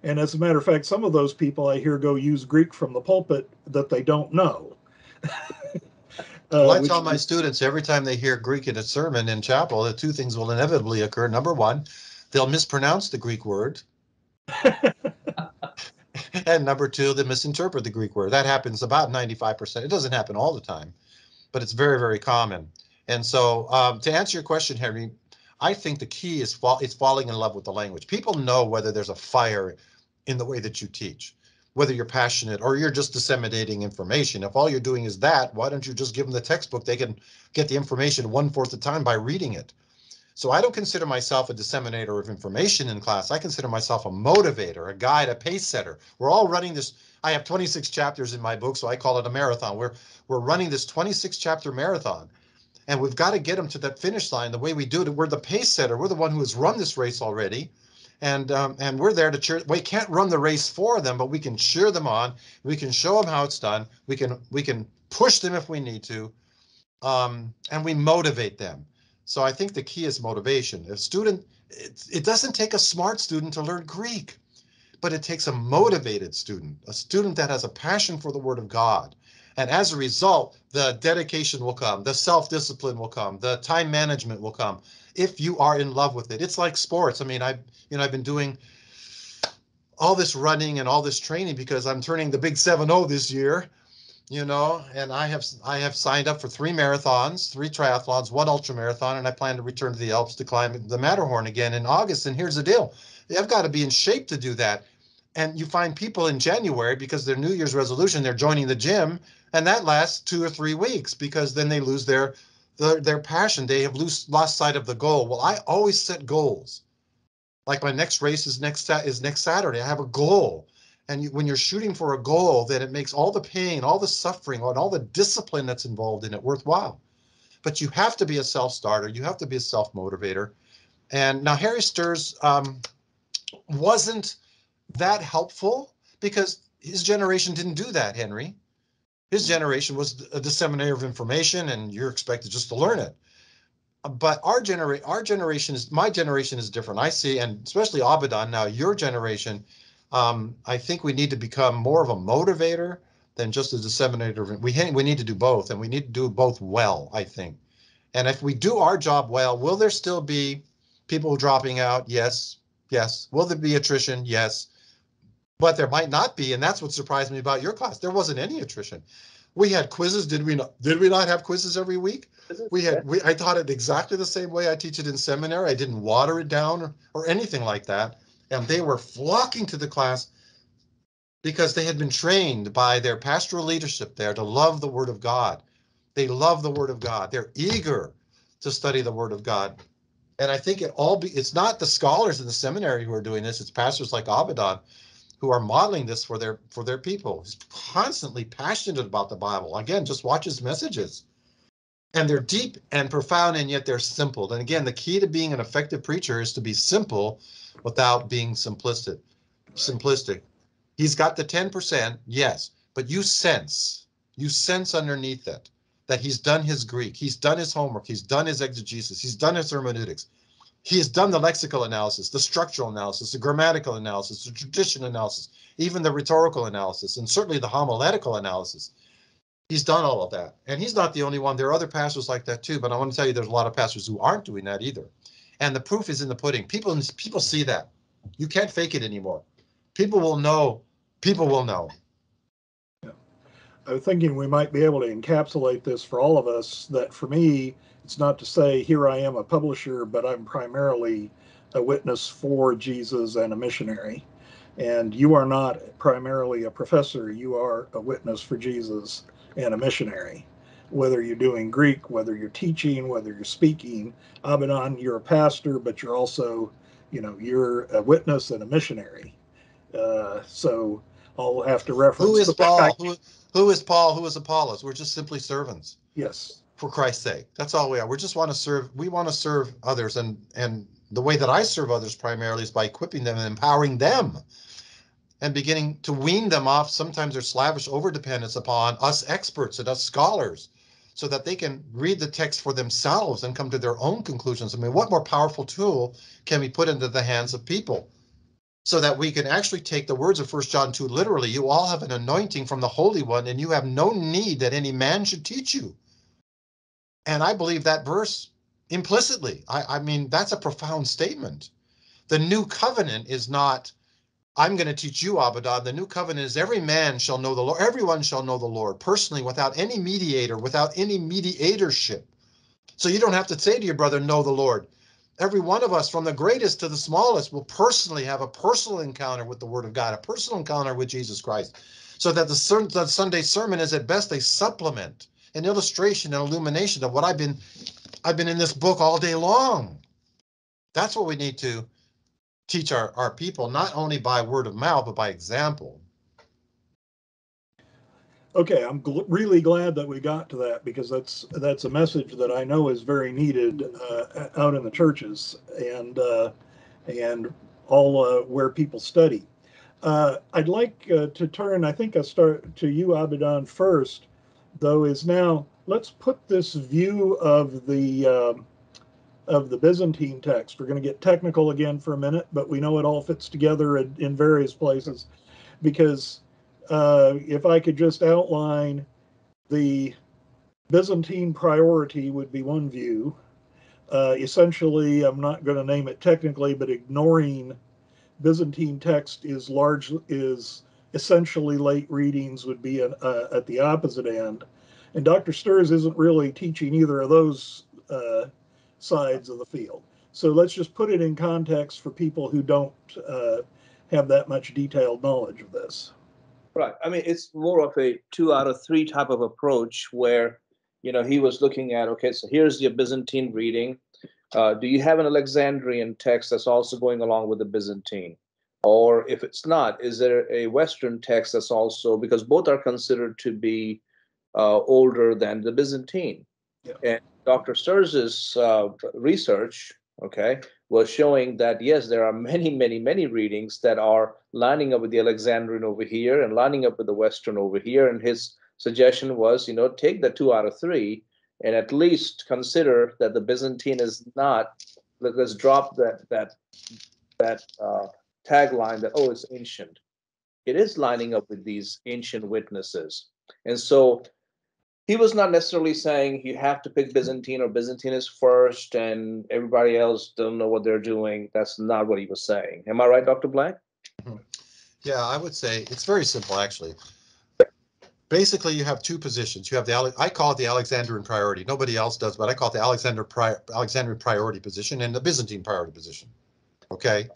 Speaker 3: And as a matter of fact, some of those people I hear go use Greek from the pulpit that they don't know.
Speaker 2: Well, I tell my students every time they hear Greek in a sermon in chapel, that two things will inevitably occur. Number one, they'll mispronounce the Greek word. And number two, they misinterpret the Greek word. That happens about 95%. It doesn't happen all the time, but it's very, very common. And so to answer your question, Henry, I think the key is it's falling in love with the language. People know whether there's a fire in the way that you teach, whether you're passionate or you're just disseminating information. If all you're doing is that, why don't you just give them the textbook? They can get the information 1/4 the time by reading it. So I don't consider myself a disseminator of information in class. I consider myself a motivator, a guide, a pace setter. We're all running this. I have 26 chapters in my book, so I call it a marathon. We're running this 26 chapter marathon, and we've got to get them to that finish line. The way we do it, we're the pace setter. We're the one who has run this race already. And we're there to cheer. We can't run the race for them, but we can cheer them on. We can show them how it's done. We can push them if we need to, and we motivate them. So I think the key is motivation. A student, it doesn't take a smart student to learn Greek, but it takes a motivated student, a student that has a passion for the Word of God. And as a result, the dedication will come, the self-discipline will come, the time management will come if you are in love with it. It's like sports. I mean, I've been doing all this running and all this training because I'm turning the big 7-0 this year, and I have signed up for 3 marathons, 3 triathlons, 1 ultra marathon, and I plan to return to the Alps to climb the Matterhorn again in August. And here's the deal. I've got to be in shape to do that. And you find people in January, because their New Year's resolution, they're joining the gym, and that lasts 2 or 3 weeks, because then they lose their passion. They have lost sight of the goal. Well, I always set goals. Like my next race is next Saturday. I have a goal. And when you're shooting for a goal, then it makes all the pain, all the suffering, and all the discipline that's involved in it worthwhile. But you have to be a self-starter. You have to be a self-motivator. And now Harry Sturz wasn't that helpful, because his generation didn't do that, Henry. His generation was a disseminator of information, and you're expected just to learn it. But my generation is different. I see, and especially Abaddon, now your generation, I think we need to become more of a motivator than just a disseminator. We need to do both, and we need to do both well, I think. And if we do our job well, will there still be people dropping out? Yes. Will there be attrition? Yes. But there might not be, and that's what surprised me about your class. There wasn't any attrition. We had quizzes. Did we not have quizzes every week? I taught it exactly the same way I teach it in seminary. I didn't water it down or anything like that. And they were flocking to the class because they had been trained by their pastoral leadership there to love the Word of God. They love the Word of God. They're eager to study the Word of God. And I think it's not the scholars in the seminary who are doing this. It's pastors like Abaddon who are modeling this for their people. He's constantly passionate about the Bible. Again, just watch his messages. And they're deep and profound, and yet they're simple. And again, the key to being an effective preacher is to be simple without being simplistic. He's got the 10%, yes, but you sense underneath it that he's done his Greek, he's done his homework, he's done his exegesis, he's done his hermeneutics. He has done the lexical analysis, the structural analysis, the grammatical analysis, the tradition analysis, even the rhetorical analysis, and certainly the homiletical analysis. He's done all of that. And he's not the only one. There are other pastors like that too, but I want to tell you there's a lot of pastors who aren't doing that either. And the proof is in the pudding. People see that. You can't fake it anymore. People will know.
Speaker 3: Yeah. I was thinking we might be able to encapsulate this for all of us, that for me, it's not to say here I am a publisher, but I'm primarily a witness for Jesus and a missionary. And you are not primarily a professor. You are a witness for Jesus and a missionary. Whether you're doing Greek, whether you're teaching, whether you're speaking. Abaddon, you're a pastor, but you're also, you're a witness and a missionary. So I'll have to reference.
Speaker 2: Who is Paul? Who is Paul? Who is Apollos? We're just simply servants.
Speaker 3: Yes.
Speaker 2: For Christ's sake. That's all we are. We just want to serve. We want to serve others. And the way that I serve others primarily is by equipping them and empowering them and beginning to wean them off sometimes their slavish overdependence upon us experts and us scholars, so that they can read the text for themselves and come to their own conclusions. I mean, what more powerful tool can we put into the hands of people so that we can actually take the words of 1 John 2 literally? You all have an anointing from the Holy One, and you have no need that any man should teach you. And I believe that verse implicitly. I mean, that's a profound statement. The new covenant is not, I'm going to teach you, Abaddon. The new covenant is every man shall know the Lord. Everyone shall know the Lord personally, without any mediator, without any mediatorship. So you don't have to say to your brother, know the Lord. Every one of us, from the greatest to the smallest, will personally have a personal encounter with the Word of God, a personal encounter with Jesus Christ. So that the Sunday sermon is at best a supplement, an illustration, an illumination of what I've been in this book all day long. That's what we need to teach our people, not only by word of mouth, but by example.
Speaker 3: Okay, I'm really glad that we got to that, because that's a message that I know is very needed out in the churches and all where people study. I'd like to turn, I think I'll start to you, Abaddon, first, though, is now let's put this view of the of the Byzantine text. We're going to get technical again for a minute, but we know it all fits together in various places. Because if I could just outline, the Byzantine priority would be one view. Essentially, I'm not going to name it technically, but ignoring Byzantine text is essentially late readings would be at the opposite end. And Dr. Sturz isn't really teaching either of those sides of the field. So let's just put it in context for people who don't have that much detailed knowledge of this.
Speaker 1: Right. I mean, it's more of a 2 out of 3 type of approach where, he was looking at, okay, so here's your Byzantine reading. Do you have an Alexandrian text that's also going along with the Byzantine? Or if it's not, is there a Western text that's also, because both are considered to be older than the Byzantine.
Speaker 3: Yeah.
Speaker 1: And Dr. Sturz's research, okay, was showing that, yes, there are many, many, many readings that are lining up with the Alexandrian over here and lining up with the Western over here. And his suggestion was, take the 2 out of 3 and at least consider that the Byzantine is not, let's drop that tagline that, oh, it's ancient. It is lining up with these ancient witnesses. And so he was not necessarily saying you have to pick Byzantine or Byzantine is first and everybody else don't know what they're doing. That's not what he was saying. Am I right, Dr. Blank?
Speaker 2: Yeah, I would say it's very simple, actually. Basically, you have two positions. You have I call it the Alexandrian priority. Nobody else does, but I call it the Alexandrian priority position and the Byzantine priority position. Okay?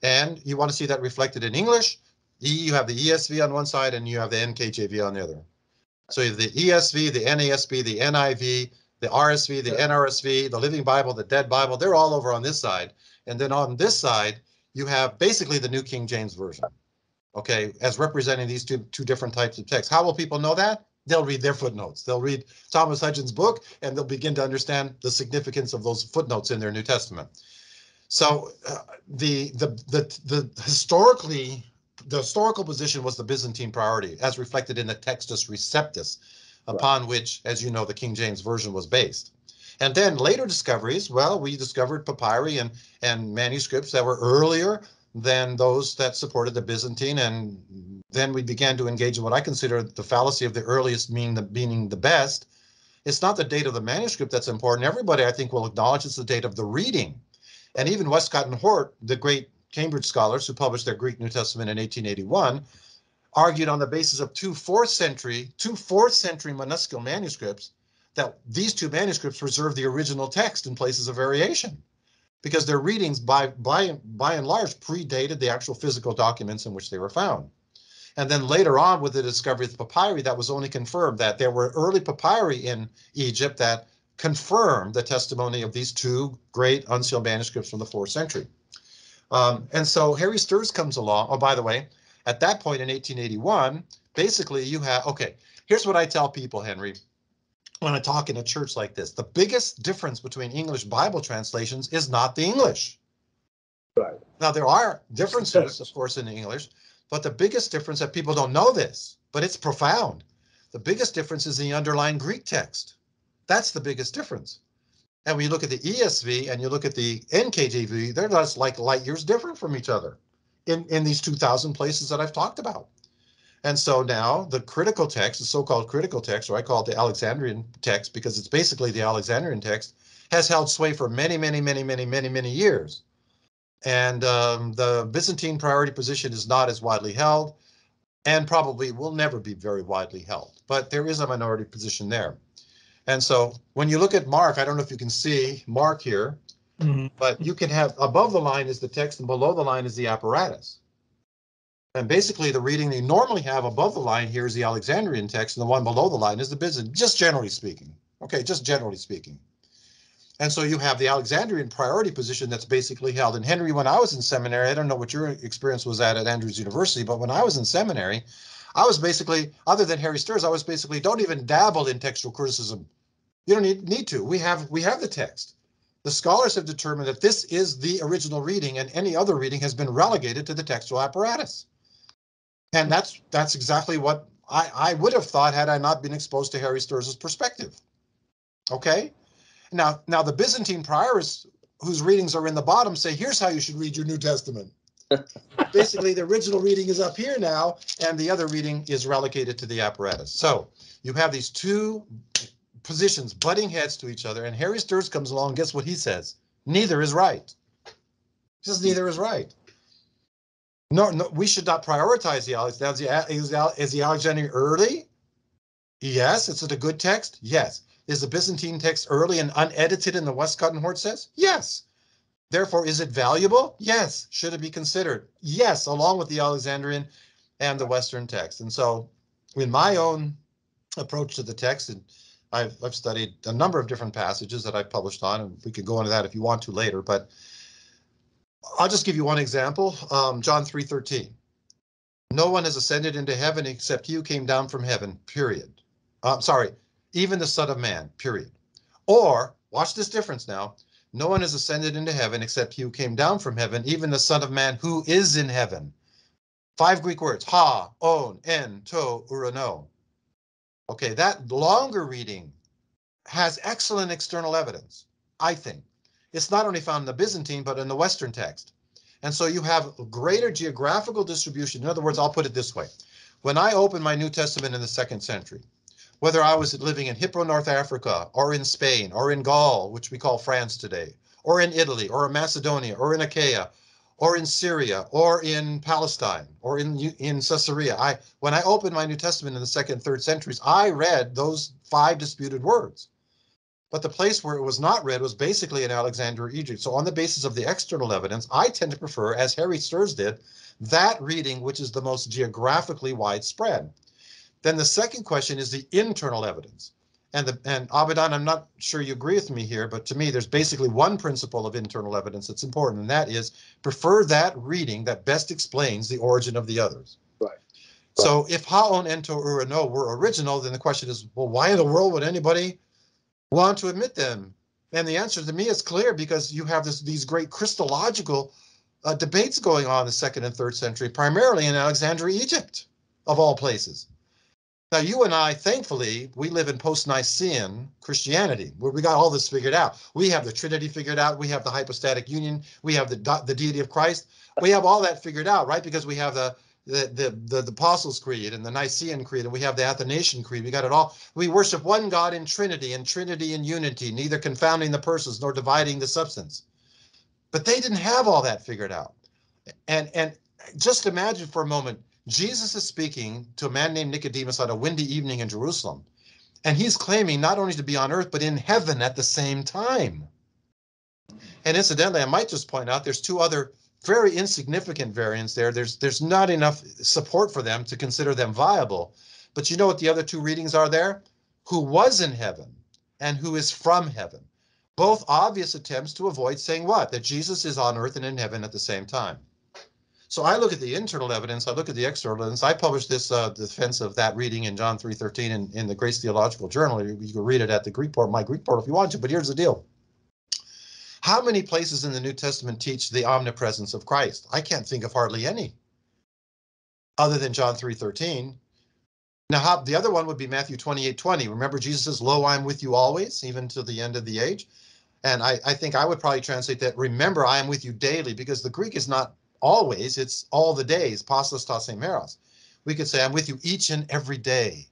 Speaker 2: And you want to see that reflected in English. You have the ESV on one side and you have the NKJV on the other. So you have the ESV, the NASB, the NIV, the RSV, the NRSV, the Living Bible, the Dead Bible. They're all over on this side. And then on this side, you have basically the New King James Version, okay, as representing these two different types of text. How will people know that? They'll read their footnotes. They'll read Thomas Hudgens' book, and they'll begin to understand the significance of those footnotes in their New Testament. So the historical position was the Byzantine priority, as reflected in the Textus Receptus, upon which, as you know, the King James Version was based. And then later discoveries, well, we discovered papyri and manuscripts that were earlier than those that supported the Byzantine, and then we began to engage in what I consider the fallacy of the earliest meaning the best. It's not the date of the manuscript that's important. Everybody, I think, will acknowledge it's the date of the reading. And even Westcott and Hort, the great Cambridge scholars who published their Greek New Testament in 1881, argued on the basis of two fourth century monascal manuscripts that these two manuscripts preserve the original text in places of variation, because their readings by and large predated the actual physical documents in which they were found. And then later on, with the discovery of the papyri, that was only confirmed that there were early papyri in Egypt that confirmed the testimony of these two great unsealed manuscripts from the 4th century. And so Harry Sturz comes along. Oh, by the way, at that point in 1881, basically you have, okay, here's what I tell people, Henry, when I talk in a church like this. The biggest difference between English Bible translations is not the English.
Speaker 1: Right.
Speaker 2: Now, there are differences, of course, in the English, but the biggest difference, that people don't know this, but it's profound. The biggest difference is the underlying Greek text. That's the biggest difference. And when you look at the ESV and you look at the NKJV, they're just like light years different from each other in these 2,000 places that I've talked about. And so now the critical text, the so-called critical text, or I call it the Alexandrian text because it's basically the Alexandrian text, has held sway for many, many, many, many, many, many years. And the Byzantine priority position is not as widely held and probably will never be very widely held. But there is a minority position there. And so when you look at Mark, I don't know if you can see Mark here, but you can have above the line is the text and below the line is the apparatus. And basically the reading they normally have above the line here is the Alexandrian text, and the one below the line is the Byzantine, just generally speaking. Okay, just generally speaking. And so you have the Alexandrian priority position that's basically held. And Henry, when I was in seminary, I don't know what your experience was at Andrews University, but when I was in seminary, I was basically, other than Harry Sturz, I was basically, don't even dabble in textual criticism. You don't need to. We have the text. The scholars have determined that this is the original reading, and any other reading has been relegated to the textual apparatus. And that's exactly what I would have thought had I not been exposed to Harry Sturz's perspective. Okay? Now the Byzantine priorists whose readings are in the bottom say, here's how you should read your New Testament. Basically, the original reading is up here now, and the other reading is relegated to the apparatus. So you have these two positions butting heads to each other, and Harry Sturz comes along, guess what he says? Neither is right. He says neither is right. No, we should not prioritize the Alexandrian. Is the Alexandrian early? Yes. Is it a good text? Yes. Is the Byzantine text early and unedited in the Westcott and Hort says? Yes. Therefore, is it valuable? Yes. Should it be considered? Yes, along with the Alexandrian and the Western text. And so in my own approach to the text, and I've studied a number of different passages that I've published on, and we could go into that if you want to later, but I'll just give you one example. John 3:13. No one has ascended into heaven except he who came down from heaven, period. Sorry, even the Son of Man, period. Or, watch this difference now. No one has ascended into heaven except he who came down from heaven, even the Son of Man who is in heaven. 5 Greek words, ha, on, en, to, urano. Okay, that longer reading has excellent external evidence, I think. It's not only found in the Byzantine, but in the Western text. And so you have greater geographical distribution. In other words, I'll put it this way. When I opened my New Testament in the 2nd century, whether I was living in Hippo, North Africa, or in Spain, or in Gaul, which we call France today, or in Italy, or in Macedonia, or in Achaia, or in Syria, or in Palestine, or in Caesarea, when I opened my New Testament in the 2nd and 3rd centuries, I read those 5 disputed words. But the place where it was not read was basically in Alexandria, Egypt. So on the basis of the external evidence, I tend to prefer, as Harry Sturz did, that reading which is the most geographically widespread. Then the second question is the internal evidence. And Abadan, I'm not sure you agree with me here, but to me, there's basically one principle of internal evidence that's important, and that is prefer that reading that best explains the origin of the others.
Speaker 1: Right.
Speaker 2: So if haon, ento, urano were original, then the question is, well, why in the world would anybody want to admit them? And the answer to me is clear, because you have these great Christological debates going on in the 2nd and 3rd century, primarily in Alexandria, Egypt, of all places. Now, you and I, thankfully, we live in post-Nicene Christianity, where we got all this figured out. We have the Trinity figured out. We have the hypostatic union. We have the deity of Christ. We have all that figured out, right? Because we have the Apostles' Creed and the Nicene Creed, and we have the Athanasian Creed. We got it all. We worship one God in Trinity in unity, neither confounding the persons nor dividing the substance. But they didn't have all that figured out. And just imagine for a moment, Jesus is speaking to a man named Nicodemus on a windy evening in Jerusalem, and he's claiming not only to be on earth, but in heaven at the same time. And incidentally, I might just point out there's 2 other very insignificant variants there. There's not enough support for them to consider them viable. But you know what the other 2 readings are there? Who was in heaven and who is from heaven. Both obvious attempts to avoid saying what? That Jesus is on earth and in heaven at the same time. So I look at the internal evidence, I look at the external evidence. I published this defense of that reading in John 3:13 in the Grace Theological Journal. You can read it at the Greek port, my Greek port if you want to, but here's the deal. How many places in the New Testament teach the omnipresence of Christ? I can't think of hardly any, other than John 3:13. Now, the other one would be Matthew 28:20. Remember, Jesus says, lo, I am with you always, even to the end of the age. And I think I would probably translate that, remember, I am with you daily, because the Greek is not always, it's all the days, pastos ta semeros. We could say, I'm with you each and every day.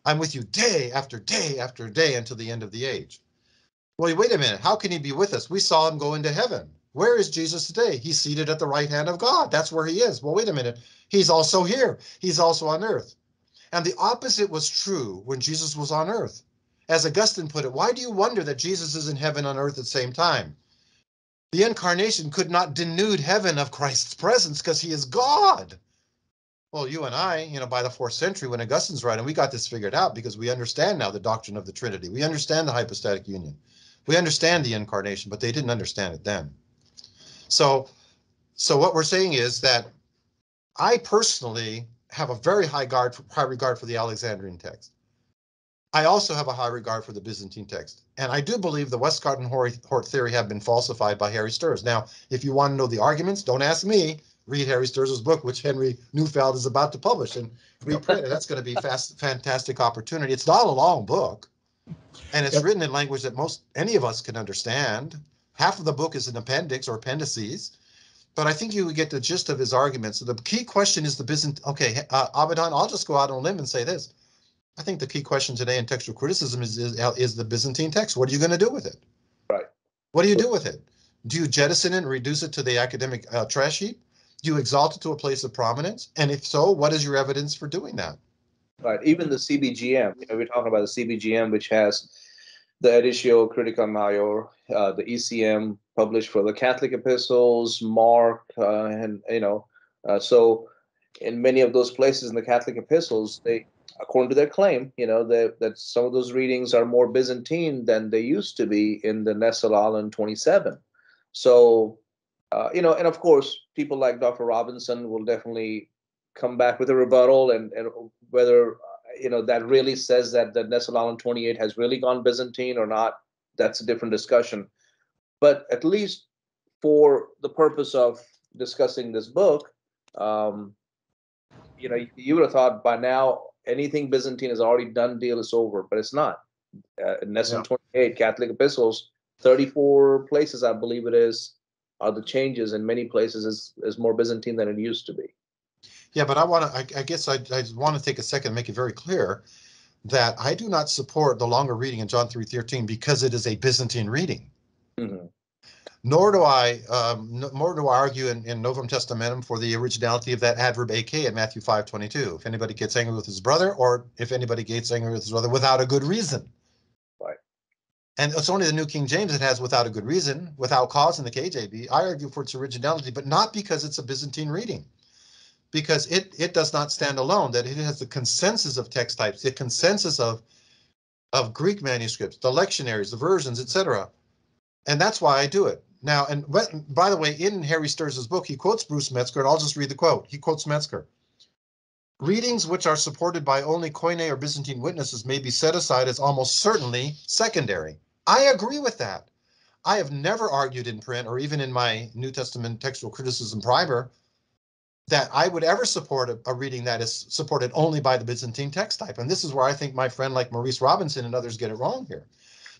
Speaker 2: I'm with you day after day after day until the end of the age. Well, wait a minute. How can he be with us? We saw him go into heaven. Where is Jesus today? He's seated at the right hand of God. That's where he is. Well, wait a minute. He's also here. He's also on earth. And the opposite was true when Jesus was on earth. As Augustine put it, why do you wonder that Jesus is in heaven and on earth at the same time? The incarnation could not denude heaven of Christ's presence because he is God. Well, you and I, by the 4th century when Augustine's writing, we got this figured out because we understand now the doctrine of the Trinity. We understand the hypostatic union. We understand the incarnation, but they didn't understand it then. So what we're saying is that I personally have a very high regard for the Alexandrian text. I also have a high regard for the Byzantine text. And I do believe the Westcott and Hort theory have been falsified by Harry Sturz. Now, if you want to know the arguments, don't ask me. Read Harry Sturz's book, which Henry Neufeld is about to publish, and reprint it. That's going to be a fantastic opportunity. It's not a long book. And it's
Speaker 3: Yep.
Speaker 2: written in language that any of us can understand. Half of the book is an appendix or appendices, but I think you would get the gist of his argument. So the key question is the Byzantine. Okay, Abaddon, I'll just go out on a limb and say this. I think the key question today in textual criticism is the Byzantine text. What are you going to do with it?
Speaker 1: Right.
Speaker 2: What do you do with it? Do you jettison it and reduce it to the academic trash heap? Do you exalt it to a place of prominence? And if so, what is your evidence for doing that?
Speaker 1: Right. Even the CBGM, we're talking about the CBGM, which has the Editio Critica Major, the ECM published for the Catholic epistles, Mark, and so in many of those places in the Catholic epistles, they, according to their claim, that some of those readings are more Byzantine than they used to be in the Nestle-Aland 27. So, and of course, people like Dr. Robinson will definitely come back with a rebuttal, and whether that really says that the Nestle-Aland 28 has really gone Byzantine or not, that's a different discussion. But at least for the purpose of discussing this book, you would have thought by now anything Byzantine is already done deal, is over, but it's not. Nestle 28, Catholic epistles, 34 places, I believe it is, are the changes. In many places is more Byzantine than it used to be.
Speaker 2: Yeah, but I want to take a second and make it very clear that I do not support the longer reading in John 3:13 because it is a Byzantine reading.
Speaker 1: Mm-hmm.
Speaker 2: Nor do I argue in Novum Testamentum for the originality of that adverb ak in Matthew 5:22. If anybody gets angry with his brother, or if anybody gets angry with his brother without a good reason.
Speaker 1: Right.
Speaker 2: And it's only the New King James that has without a good reason, without cause in the KJV. I argue for its originality, but not because it's a Byzantine reading. Because it does not stand alone, that it has the consensus of text types, the consensus of Greek manuscripts, the lectionaries, the versions, etc. And that's why I do it. Now, and by the way, in Harry Sturz's book, he quotes Bruce Metzger, and I'll just read the quote. He quotes Metzger. Readings which are supported by only Koine or Byzantine witnesses may be set aside as almost certainly secondary. I agree with that. I have never argued in print or even in my New Testament textual criticism primer that I would ever support a reading that is supported only by the Byzantine text type. And this is where I think my friend like Maurice Robinson and others get it wrong here.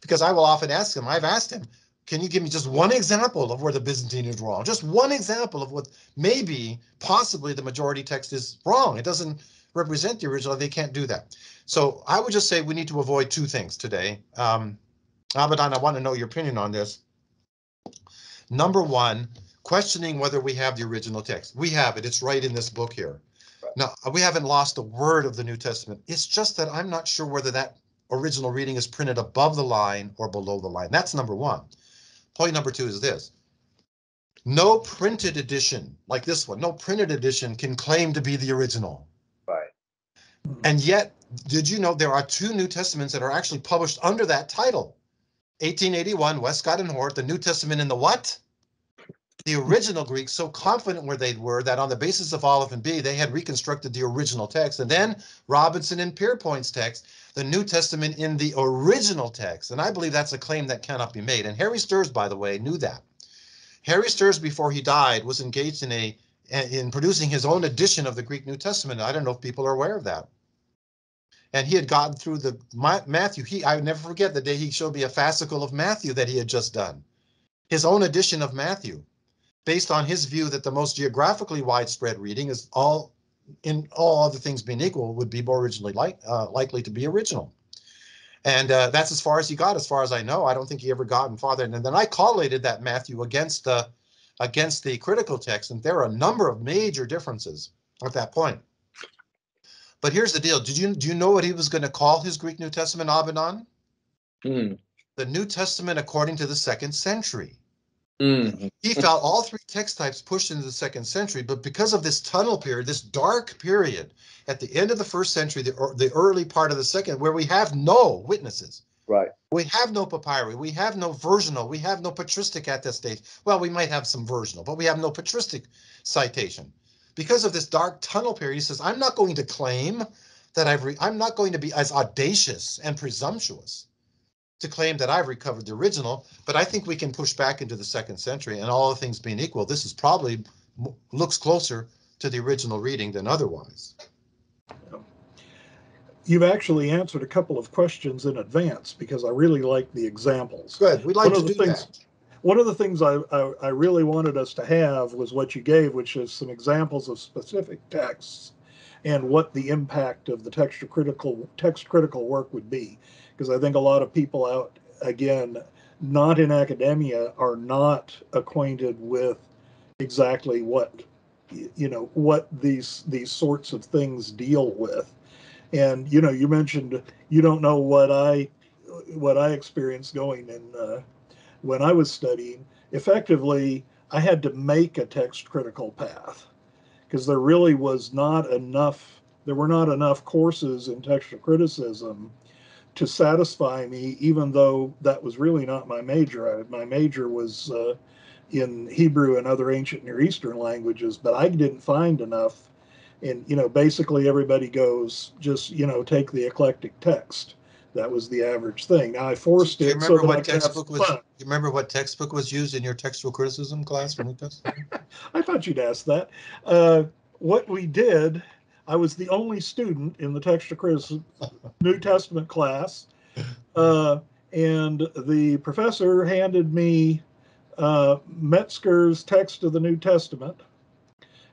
Speaker 2: Because I will often ask him, I've asked him, can you give me just one example of where the Byzantine is wrong? Just one example of what maybe, possibly the majority text is wrong. It doesn't represent the original. They can't do that. So I would just say we need to avoid two things today. Abaddon, I want to know your opinion on this. Number one, questioning whether we have the original text. We have it. It's right in this book here.
Speaker 1: Right.
Speaker 2: Now, we haven't lost a word of the New Testament. It's just that I'm not sure whether that original reading is printed above the line or below the line. That's number one. Point number two is this. No printed edition, like this one, no printed edition can claim to be the original.
Speaker 1: Right.
Speaker 2: And yet, did you know there are two New Testaments that are actually published under that title? 1881, Westcott and Hort, the New Testament in the what? The original Greek, so confident where they were that on the basis of Aleph and B, they had reconstructed the original text. And then Robinson and Pierpoint's text, the New Testament in the original text. And I believe that's a claim that cannot be made. And Harry Sturz, by the way, knew that. Harry Sturz, before he died, was engaged in producing his own edition of the Greek New Testament. I don't know if people are aware of that. And he had gotten through the Matthew. I would never forget the day he showed me a fascicle of Matthew that he had just done. His own edition of Matthew, based on his view that the most geographically widespread reading is all other things being equal, would be more originally likely to be original. And that's as far as he got, as far as I know. I don't think he ever got farther. And then I collated that Matthew against the critical text, and there are a number of major differences at that point. But here's the deal. Do you know what he was going to call his Greek New Testament, Abaddon?
Speaker 1: Mm.
Speaker 2: The New Testament according to the 2nd century.
Speaker 1: Mm.
Speaker 2: He felt all three text types pushed into the 2nd century, but because of this tunnel period, this dark period at the end of the 1st century, the early part of the 2nd, where we have no witnesses.
Speaker 1: Right.
Speaker 2: We have no papyri, we have no versional, we have no patristic attestation. Well, we might have some versional, but we have no patristic citation. Because of this dark tunnel period, he says, I'm not going to claim that I'm not going to be as audacious and presumptuous to claim that I've recovered the original, but I think we can push back into the 2nd century, and all other things being equal, this is probably looks closer to the original reading than otherwise.
Speaker 3: you've actually answered a couple of questions in advance because I really like the examples.
Speaker 2: Good. We'd like to do that.
Speaker 3: One of the things I really wanted us to have was what you gave, which is some examples of specific texts and what the impact of the text critical work would be. Because I think a lot of people out, again, not in academia, are not acquainted with exactly what these sorts of things deal with. And you mentioned you don't know what I experienced going in when I was studying. Effectively, I had to make a text critical path because there really was not enough. There were not enough courses in textual criticism to satisfy me, even though that was really not my major. My major was in Hebrew and other ancient Near Eastern languages, but I didn't find enough. And basically everybody goes just take the eclectic text. That was the average thing. Now I forced
Speaker 2: Do you
Speaker 3: it so
Speaker 2: remember
Speaker 3: that I
Speaker 2: what
Speaker 3: could have
Speaker 2: textbook
Speaker 3: some
Speaker 2: was?
Speaker 3: fun.
Speaker 2: You remember what textbook was used in your textual criticism class for New Testament?
Speaker 3: I thought you'd ask that. What we did, I was the only student in the textual criticism New Testament class, and the professor handed me Metzger's text of the New Testament,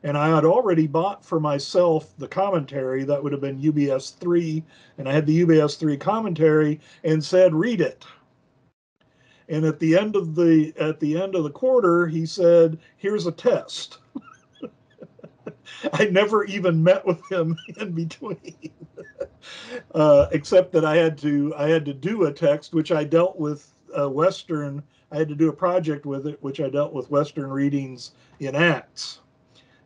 Speaker 3: and I had already bought for myself the commentary. That would have been UBS 3, and I had the UBS 3 commentary and said, read it. And at the end of the quarter, he said, here's a test. I never even met with him in between, except that I had to do a text which I dealt with Western. I had to do a project with it, which I dealt with Western readings in Acts.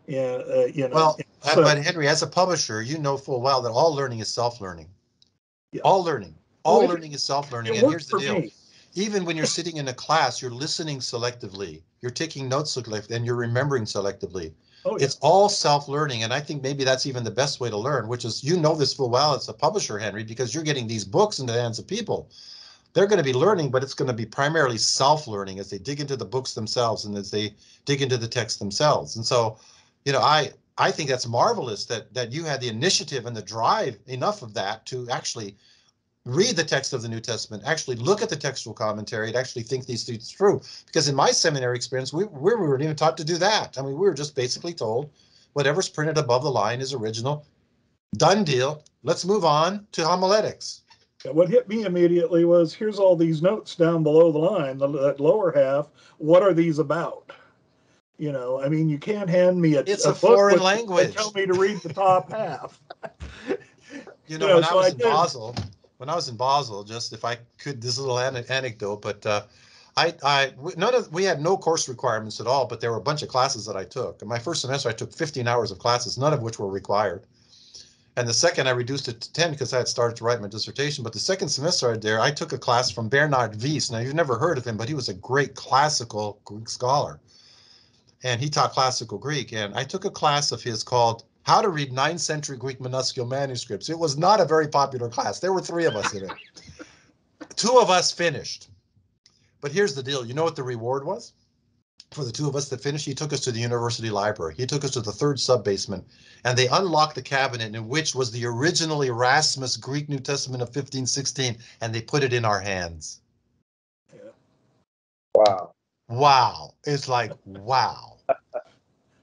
Speaker 2: Well, but Henry, as a publisher, you know full well that all learning is self-learning.
Speaker 3: Yeah.
Speaker 2: All learning is self-learning. And here's the deal.
Speaker 3: Me.
Speaker 2: Even when you're sitting in a class, you're listening selectively, you're taking notes selectively, and you're remembering selectively. Oh, yeah. It's all self-learning. And I think maybe that's even the best way to learn, which is, this full well as a publisher, Henry, because you're getting these books into the hands of people. They're going to be learning, but it's going to be primarily self-learning as they dig into the books themselves and as they dig into the text themselves. And so, I think that's marvelous that you had the initiative and the drive enough of that to actually read the text of the New Testament, actually look at the textual commentary, and actually think these things through. Because in my seminary experience, we weren't even taught to do that. I mean, we were just basically told whatever's printed above the line is original. Done deal. Let's move on to homiletics.
Speaker 3: What hit me immediately was, here's all these notes down below the line, that lower half. What are these about? I mean, you can't hand me
Speaker 2: it's
Speaker 3: a
Speaker 2: foreign language
Speaker 3: and tell me to read the top half.
Speaker 2: When I was in Basel, just if I could, this little anecdote, but we had no course requirements at all, but there were a bunch of classes that I took. In my first semester, I took 15 hours of classes, none of which were required. And the second, I reduced it to 10 because I had started to write my dissertation. But the second semester I took a class from Bernard Wies. Now, you've never heard of him, but he was a great classical Greek scholar. And he taught classical Greek. And I took a class of his called How to Read 9th Century Greek Minuscule Manuscripts. It was not a very popular class. There were 3 of us in it. 2 of us finished. But here's the deal. You know what the reward was? For the 2 of us that finished, he took us to the university library. He took us to the 3rd sub-basement, and they unlocked the cabinet in which was the original Erasmus Greek New Testament of 1516, and they put it in our hands.
Speaker 3: Yeah.
Speaker 1: Wow.
Speaker 2: Wow. It's like, wow.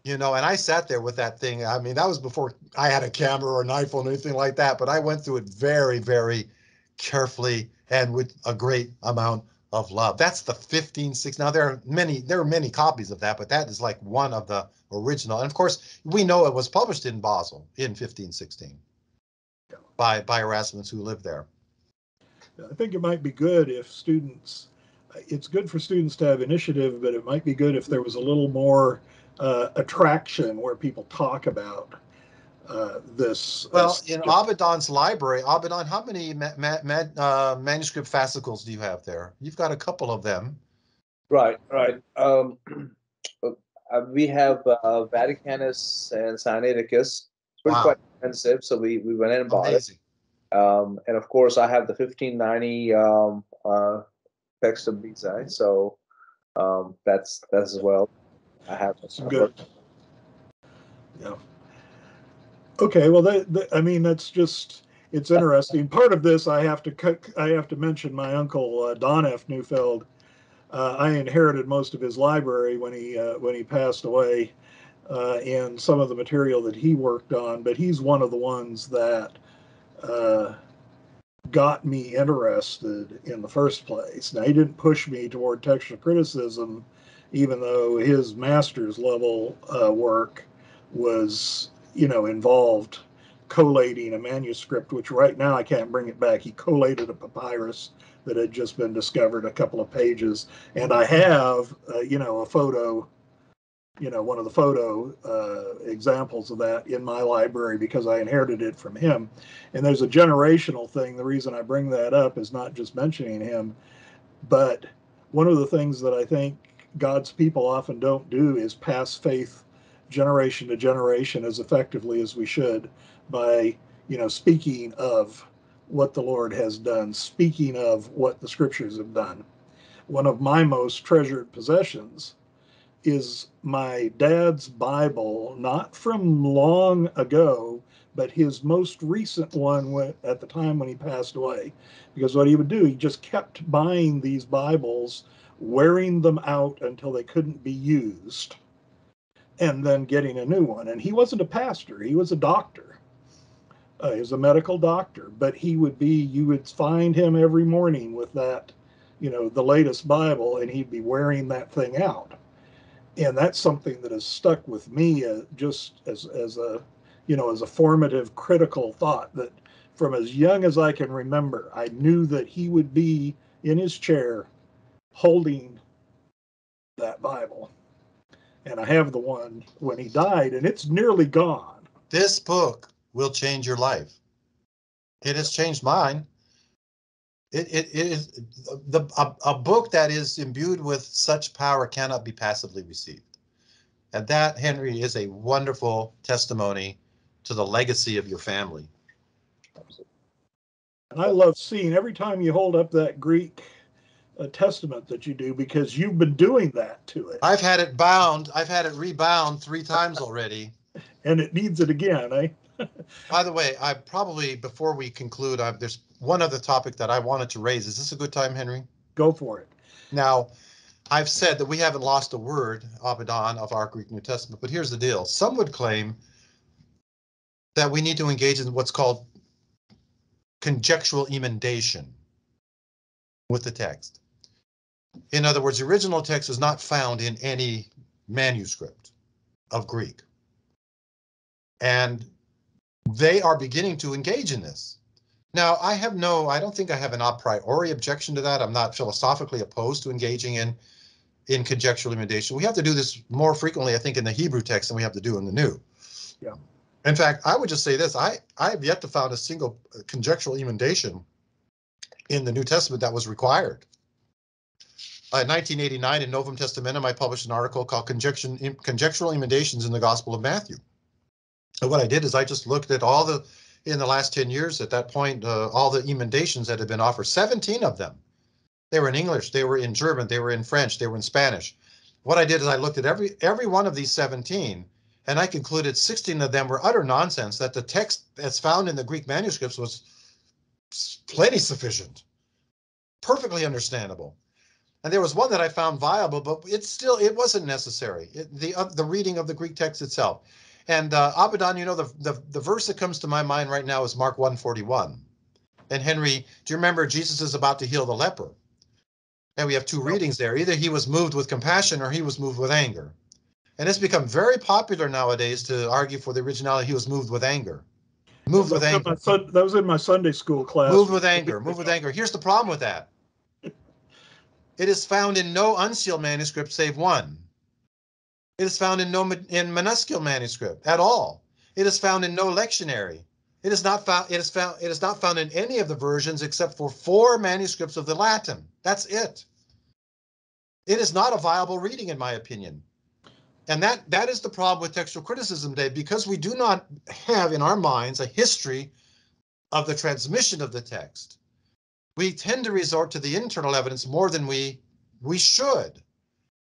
Speaker 2: And I sat there with that thing. I mean, that was before I had a camera or an iPhone or anything like that, but I went through it very, very carefully and with a great amount of love. That's the 15/6. Now there are many copies of that, but that is like one of the original. And of course, we know it was published in Basel in 1516 by Erasmus who lived there.
Speaker 3: I think it might be good if it's good for students to have initiative, but it might be good if there was a little more attraction where people talk about this.
Speaker 2: Well, in Abaddon's library, Abaddon, how many manuscript fascicles do you have there? You've got a couple of them.
Speaker 1: Right. We have Vaticanus and Sinaiticus. It's quite expensive, so we went in and bought it. And of course, I have the 1590 text of Beza, so that's as well. I have
Speaker 3: some good. Yeah. Okay, well, I mean, that's just, it's interesting. Part of this, I have to mention my uncle Don F. Neufeld. I inherited most of his library when he passed away, and some of the material that he worked on. But he's one of the ones that got me interested in the first place. Now, he didn't push me toward textual criticism, even though his master's level work was, involved collating a manuscript, which right now I can't bring it back. He collated a papyrus that had just been discovered, a couple of pages, and I have, a photo, one of the photo examples of that in my library because I inherited it from him. And there's a generational thing. The reason I bring that up is not just mentioning him, but one of the things that I think God's people often don't do is pass faith generation to generation as effectively as we should by, speaking of what the Lord has done, speaking of what the scriptures have done. One of my most treasured possessions is my dad's Bible, not from long ago, but his most recent one at the time when he passed away. Because what he would do, he just kept buying these Bibles, wearing them out until they couldn't be used, and then getting a new one. And he wasn't a pastor, he was a doctor. He was a medical doctor, but you would find him every morning with that, the latest Bible, and he'd be wearing that thing out. And that's something that has stuck with me just as a formative critical thought, that from as young as I can remember, I knew that he would be in his chair holding that Bible. And I have the one when he died, and it's nearly gone.
Speaker 2: This book will change your life. It has changed mine. It is a book that is imbued with such power cannot be passively received. And that, Henry, is a wonderful testimony to the legacy of your family.
Speaker 3: And I love seeing every time you hold up that Greek Testament that you do, because you've been doing that to it.
Speaker 2: I've had it bound. I've had it rebound 3 times already.
Speaker 3: And it needs it again, eh?
Speaker 2: By the way, I probably, before we conclude, there's one other topic that I wanted to raise. Is this a good time, Henry?
Speaker 3: Go for it.
Speaker 2: Now, I've said that we haven't lost a word, Abaddon, of our Greek New Testament, but here's the deal. Some would claim that we need to engage in what's called conjectural emendation with the text. In other words, the original text is not found in any manuscript of Greek. And they are beginning to engage in this. Now, I don't think I have an a priori objection to that. I'm not philosophically opposed to engaging in conjectural emendation. We have to do this more frequently, I think, in the Hebrew text than we have to do in the New.
Speaker 3: Yeah.
Speaker 2: In fact, I would just say this. I have yet to find a single conjectural emendation in the New Testament that was required. In 1989, in Novum Testamentum, I published an article called Conjectural Emendations in the Gospel of Matthew. And what I did is I just looked at in the last 10 years at that point, all the emendations that had been offered, 17 of them. They were in English, they were in German, they were in French, they were in Spanish. What I did is I looked at every one of these 17, and I concluded 16 of them were utter nonsense, that the text that's found in the Greek manuscripts was plenty sufficient, perfectly understandable. And there was one that I found viable, but it wasn't necessary, the reading of the Greek text itself. And Abaddon, the verse that comes to my mind right now is Mark 1:41. And Henry, do you remember Jesus is about to heal the leper? And we have 2 readings there. Either he was moved with compassion or he was moved with anger. And it's become very popular nowadays to argue for the originality. He was moved with anger. Moved with anger.
Speaker 3: That was in my Sunday school class.
Speaker 2: Moved with anger. Moved with anger. Here's the problem with that. It is found in no unsealed manuscript save one. It is found in no minuscule manuscript at all. It is found in no lectionary. It is not found in any of the versions except for 4 manuscripts of the Latin. That's it. It is not a viable reading, in my opinion. And that is the problem with textual criticism today, because we do not have in our minds a history of the transmission of the text. We tend to resort to the internal evidence more than we should.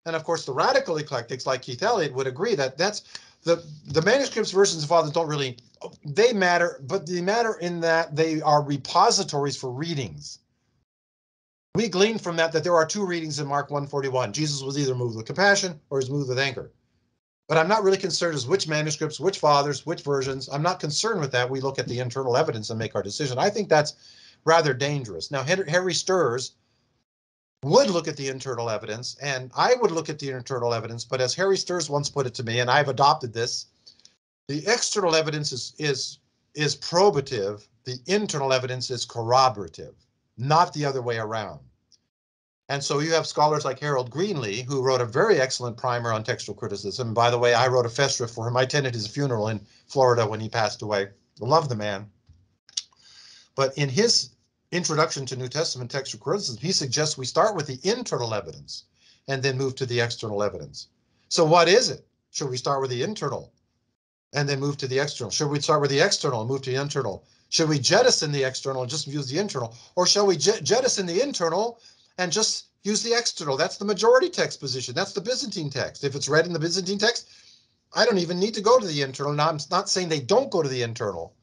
Speaker 2: And of course, the radical eclectics like Keith Elliott would agree that that's the manuscripts, versions, and fathers don't really they matter, but they matter in that they are repositories for readings. We glean from that there are two readings in Mark 1:41. Jesus was either moved with compassion or he's moved with anger. But I'm not really concerned as which manuscripts, which fathers, which versions. I'm not concerned with that. We look at the internal evidence and make our decision. I think that's rather dangerous. Now, Harry Sturz would look at the internal evidence, and I would look at the internal evidence, but as Harry Sturz once put it to me, and I've adopted this, the external evidence is probative, the internal evidence is corroborative, not the other way around. And so you have scholars like Harold Greenlee, who wrote a very excellent primer on textual criticism. By the way, I wrote a festschrift for him. I attended his funeral in Florida when he passed away. Love the man. But in his introduction to New Testament textual criticism, he suggests we start with the internal evidence and then move to the external evidence. So what is it? Should we start with the internal and then move to the external? Should we start with the external and move to the internal? Should we jettison the external and just use the internal? Or shall we jettison the internal and just use the external? That's the majority text position. That's the Byzantine text. If it's read in the Byzantine text, I don't even need to go to the internal. Now, I'm not saying they don't go to the internal,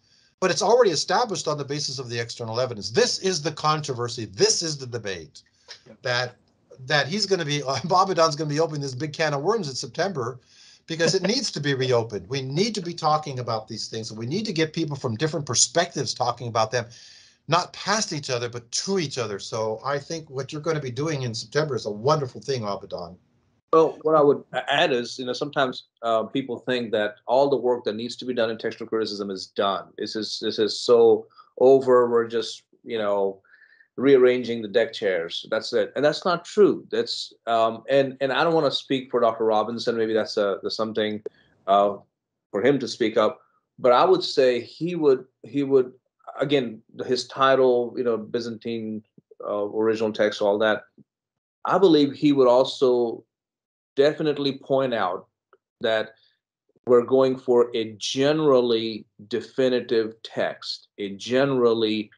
Speaker 2: but it's already established on the basis of the external evidence. This is the controversy. This is the debate that he's going to be, Abaddon's going to be opening this big can of worms in September, because it needs to be reopened. We need to be talking about these things, and we need to get people from different perspectives talking about them, not past each other, but to each other. So I think what you're going to be doing in September is a wonderful thing, Abaddon.
Speaker 1: Well, what I would add is, sometimes people think that all the work that needs to be done in textual criticism is done. This is so over. We're just, rearranging the deck chairs. That's it, and that's not true. That's and I don't want to speak for Dr. Robinson. Maybe that's something for him to speak up. But I would say he would again, his title, Byzantine original text, all that. I believe he would also definitely point out that we're going for a generally definitive text, a generally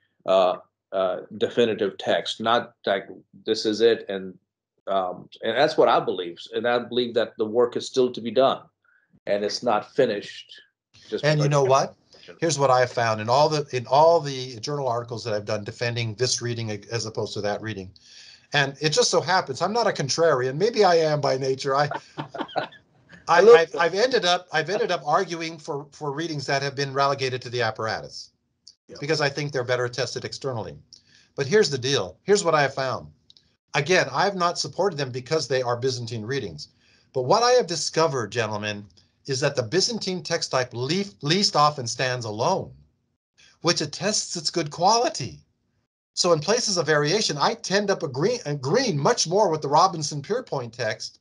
Speaker 1: definitive text, not like this is it, and that's what I believe. And I believe that the work is still to be done, and it's not finished.
Speaker 2: And you know what? Here's what I have found in all the journal articles that I've done defending this reading as opposed to that reading. And it just so happens I'm not a contrarian. Maybe I am by nature. I've ended up arguing for readings that have been relegated to the apparatus, because I think they're better tested externally. But here's the deal. Here's what I have found. Again, I've not supported them because they are Byzantine readings. But what I have discovered, gentlemen, is that the Byzantine text type least often stands alone, which attests its good quality. So in places of variation, I tend up agreeing much more with the Robinson Pierpont text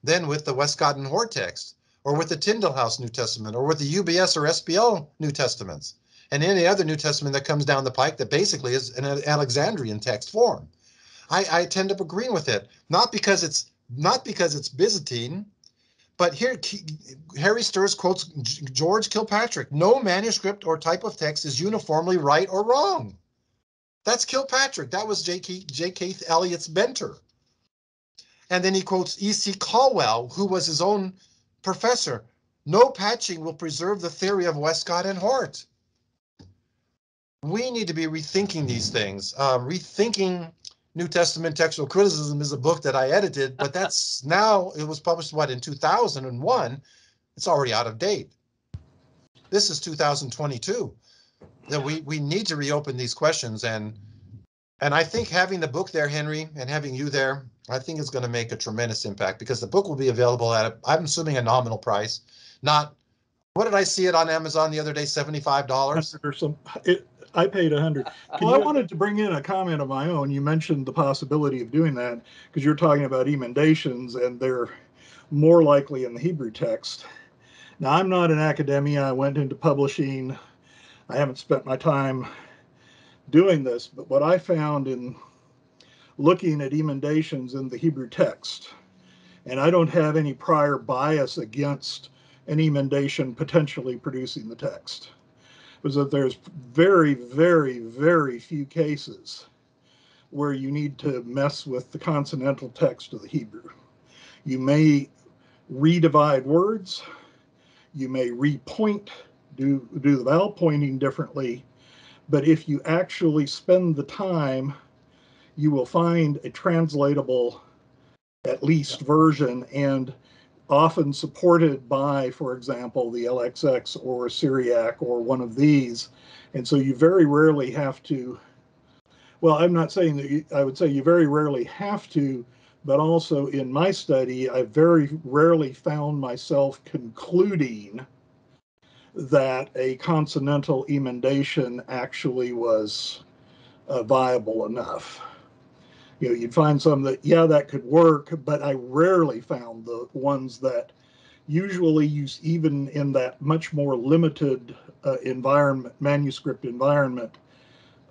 Speaker 2: than with the Westcott and Hort text, or with the Tyndale House New Testament, or with the UBS or SBL New Testaments, and any other New Testament that comes down the pike that basically is an Alexandrian text form. I tend up agreeing with it, not because it's Byzantine, but here Harry Sturz quotes George Kilpatrick: "No manuscript or type of text is uniformly right or wrong." That's Kilpatrick. That was J. Keith Elliott's mentor. And then he quotes E.C. Caldwell, who was his own professor: "No patching will preserve the theory of Westcott and Hort." We need to be rethinking these things. Rethinking New Testament Textual Criticism is a book that I edited, but that's now, it was published, in 2001? It's already out of date. This is 2022. That we need to reopen these questions, and I think having the book there, Henry, and having you there, I think is going to make a tremendous impact, because the book will be available at, I'm assuming, a nominal price. Not, what did I see it on Amazon the other day, $75?
Speaker 3: Or some, I paid $100. Well, I wanted to bring in a comment of my own. You mentioned the possibility of doing that because you're talking about emendations, and they're more likely in the Hebrew text. Now, I'm not an academia. I went into publishing. I haven't spent my time doing this, but what I found in looking at emendations in the Hebrew text, and I don't have any prior bias against an emendation potentially producing the text, was that there's very, very, very few cases where you need to mess with the consonantal text of the Hebrew. You may redivide words, you may repoint do the vowel pointing differently. But if you actually spend the time, you will find a translatable, at least, version, and often supported by, for example, the LXX or Syriac or one of these. And so you very rarely have to, well, I'm not saying that I would say you very rarely have to, but also in my study, I very rarely found myself concluding that a consonantal emendation actually was viable enough. You know, you'd find some that, yeah, that could work, but I rarely found the ones that usually use, even in that much more limited environment, manuscript environment,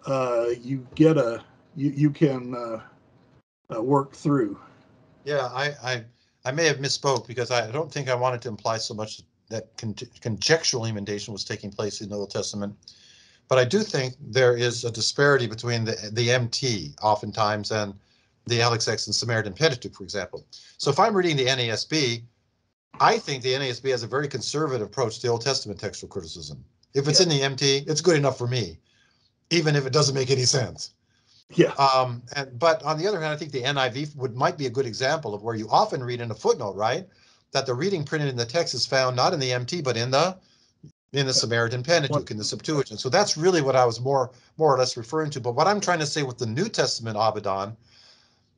Speaker 3: you get you can work through.
Speaker 2: Yeah, I may have misspoke because I don't think I wanted to imply so much that conjectural emendation was taking place in the Old Testament, but I do think there is a disparity between the MT oftentimes and the LXX and Samaritan Pentateuch, for example. So if I'm reading the NASB, I think the NASB has a very conservative approach to the Old Testament textual criticism. If it's in the MT, it's good enough for me, even if it doesn't make any sense.
Speaker 3: Yeah.
Speaker 2: But on the other hand, I think the NIV might be a good example of where you often read in a footnote, right, that the reading printed in the text is found not in the MT, but in the Samaritan Pentateuch, in the Septuagint. So that's really what I was more or less referring to. But what I'm trying to say with the New Testament Abaddon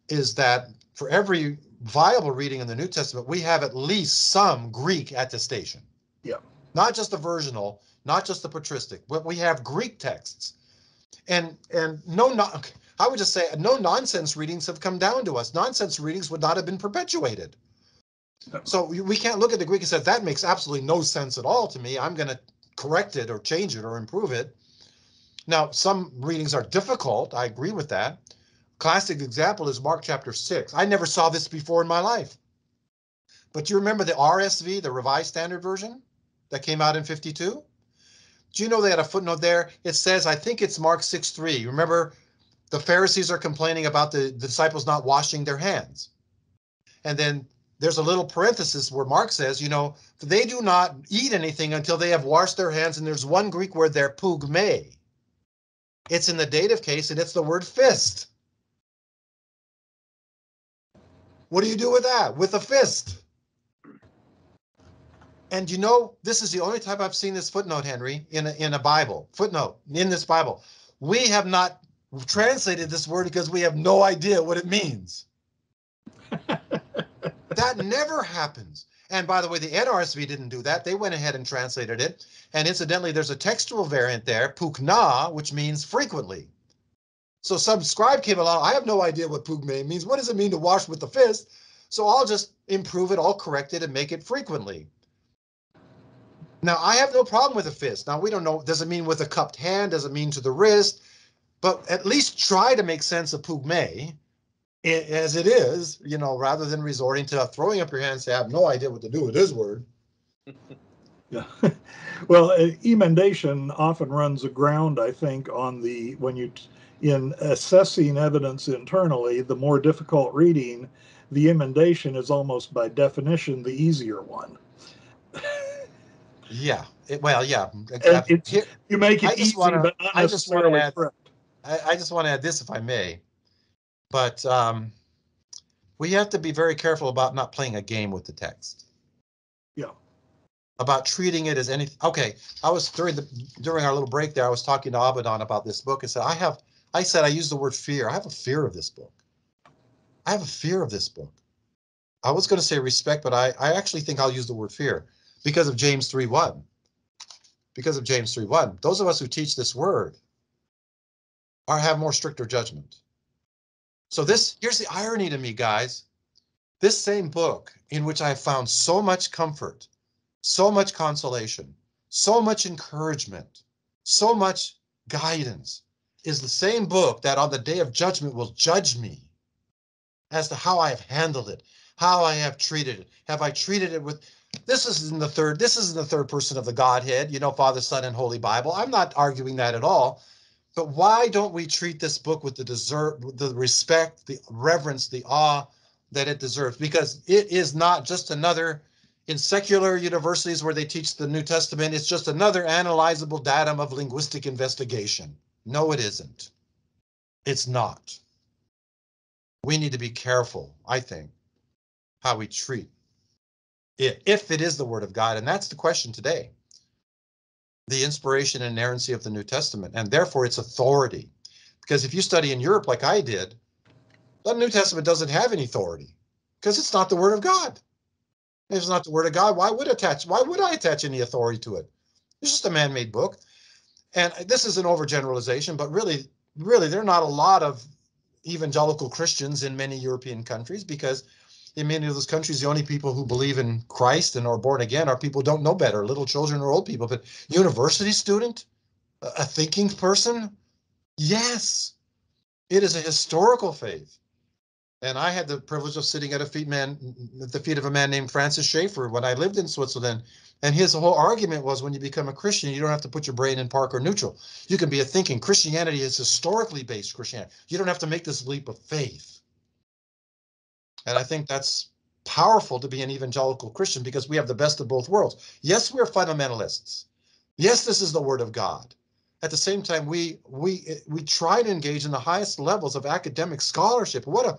Speaker 2: is that for every viable reading in the New Testament, we have at least some Greek attestation.
Speaker 3: Yeah.
Speaker 2: Not just the versional, not just the patristic, but we have Greek texts. And I would just say no nonsense readings have come down to us. Nonsense readings would not have been perpetuated. So we can't look at the Greek and say, that makes absolutely no sense at all to me. I'm going to correct it or change it or improve it. Now, some readings are difficult. I agree with that. Classic example is Mark chapter 6. I never saw this before in my life. But do you remember the RSV, the Revised Standard Version, that came out in 52? Do you know they had a footnote there? It says, I think it's Mark 6:3. Remember, the Pharisees are complaining about the disciples not washing their hands. And then there's a little parenthesis where Mark says, they do not eat anything until they have washed their hands. And there's one Greek word there, pugme. It's in the dative case, and it's the word fist. What do you do with that? With a fist. And this is the only time I've seen this footnote, Henry, in a Bible. Footnote in this Bible. We have not translated this word because we have no idea what it means. That never happens. And by the way, the NRSV didn't do that. They went ahead and translated it. And incidentally, there's a textual variant there, pukna, which means frequently. So some scribe came along. I have no idea what pugme means. What does it mean to wash with the fist? So I'll just improve it, I'll correct it, and make it frequently. Now, I have no problem with a fist. Now, we don't know, does it mean with a cupped hand? Does it mean to the wrist? But at least try to make sense of pugme as it is, rather than resorting to throwing up your hand and say, I have no idea what to do with this word.
Speaker 3: Yeah. Well, emendation often runs aground, I think, on in assessing evidence internally, the more difficult reading, the emendation is almost by definition the easier one.
Speaker 2: Yeah. Yeah.
Speaker 3: You make it easy, but not necessarily correct.
Speaker 2: I just want to add this, if I may. But we have to be very careful about not playing a game with the text.
Speaker 3: Yeah.
Speaker 2: About treating it as anything. Okay, I was during our little break there, I was talking to Abaddon about this book and said, I used the word fear. I have a fear of this book. I have a fear of this book. I was going to say respect, but I actually think I'll use the word fear because of James 3:1. Because of James 3:1. Those of us who teach this word have more stricter judgment. So here's the irony to me, guys. This same book in which I have found so much comfort, so much consolation, so much encouragement, so much guidance is the same book that on the day of judgment will judge me as to how I have handled it, how I have treated it. Have I treated it with, this is in the third person of the Godhead, Father, Son, and Holy Bible. I'm not arguing that at all. But why don't we treat this book with the respect, the reverence, the awe that it deserves? Because it is not just another in secular universities where they teach the New Testament, it's just another analyzable datum of linguistic investigation. No, it isn't. It's not. We need to be careful, I think, how we treat it, if it is the Word of God. And that's the question today. The inspiration and inerrancy of the New Testament, and therefore its authority. Because if you study in Europe like I did, the New Testament doesn't have any authority because it's not the Word of God. If it's not the Word of God, why would I attach any authority to it? It's just a man-made book. And this is an overgeneralization, but really, there are not a lot of evangelical Christians in many European countries, because in many of those countries, the only people who believe in Christ and are born again are people who don't know better, little children or old people. But university student, a thinking person, yes, it is a historical faith. And I had the privilege of sitting at the feet of a man named Francis Schaeffer when I lived in Switzerland. And his whole argument was, when you become a Christian, you don't have to put your brain in park or neutral. You can be a thinking. Christianity is historically based Christianity. You don't have to make this leap of faith. And I think that's powerful to be an evangelical Christian, because we have the best of both worlds. Yes, we're fundamentalists. Yes, this is the Word of God. At the same time, we try to engage in the highest levels of academic scholarship. What a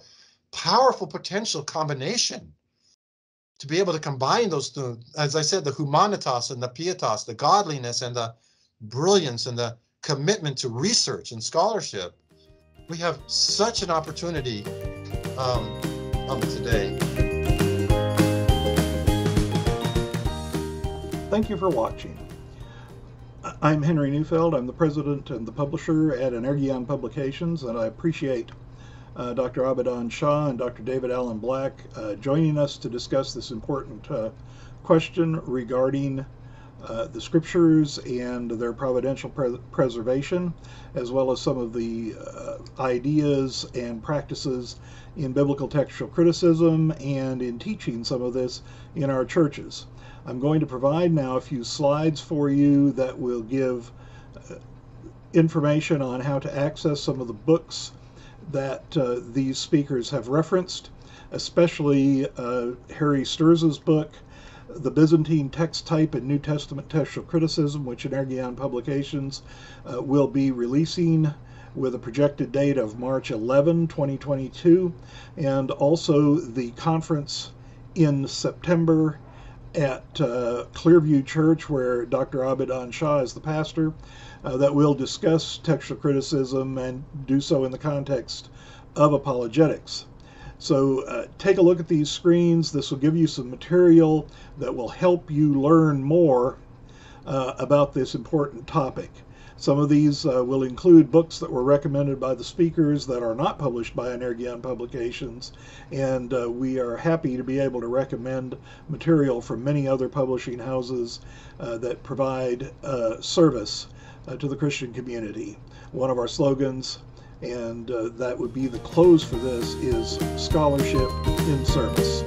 Speaker 2: powerful potential combination to be able to combine those two. As I said, the humanitas and the pietas, the godliness and the brilliance and the commitment to research and scholarship. We have such an opportunity today.
Speaker 3: Thank you for watching. I'm Henry Neufeld. I'm the president and the publisher at Energeon Publications, and I appreciate Dr. Abadan Shah and Dr. David Allen Black joining us to discuss this important question regarding the scriptures and their providential preservation, as well as some of the ideas and practices in biblical textual criticism and in teaching some of this in our churches. I'm going to provide now a few slides for you that will give information on how to access some of the books that these speakers have referenced, especially Harry Sturz's book, The Byzantine Text Type in New Testament Textual Criticism, which Energeon Publications will be releasing with a projected date of March 11, 2022, and also the conference in September at Clearview Church, where Dr. Abadan Shah is the pastor, that will discuss textual criticism and do so in the context of apologetics. So take a look at these screens. This will give you some material that will help you learn more about this important topic. Some of these will include books that were recommended by the speakers that are not published by Energeon Publications, and we are happy to be able to recommend material from many other publishing houses that provide service to the Christian community. One of our slogans, and that would be the close for this, is scholarship in service.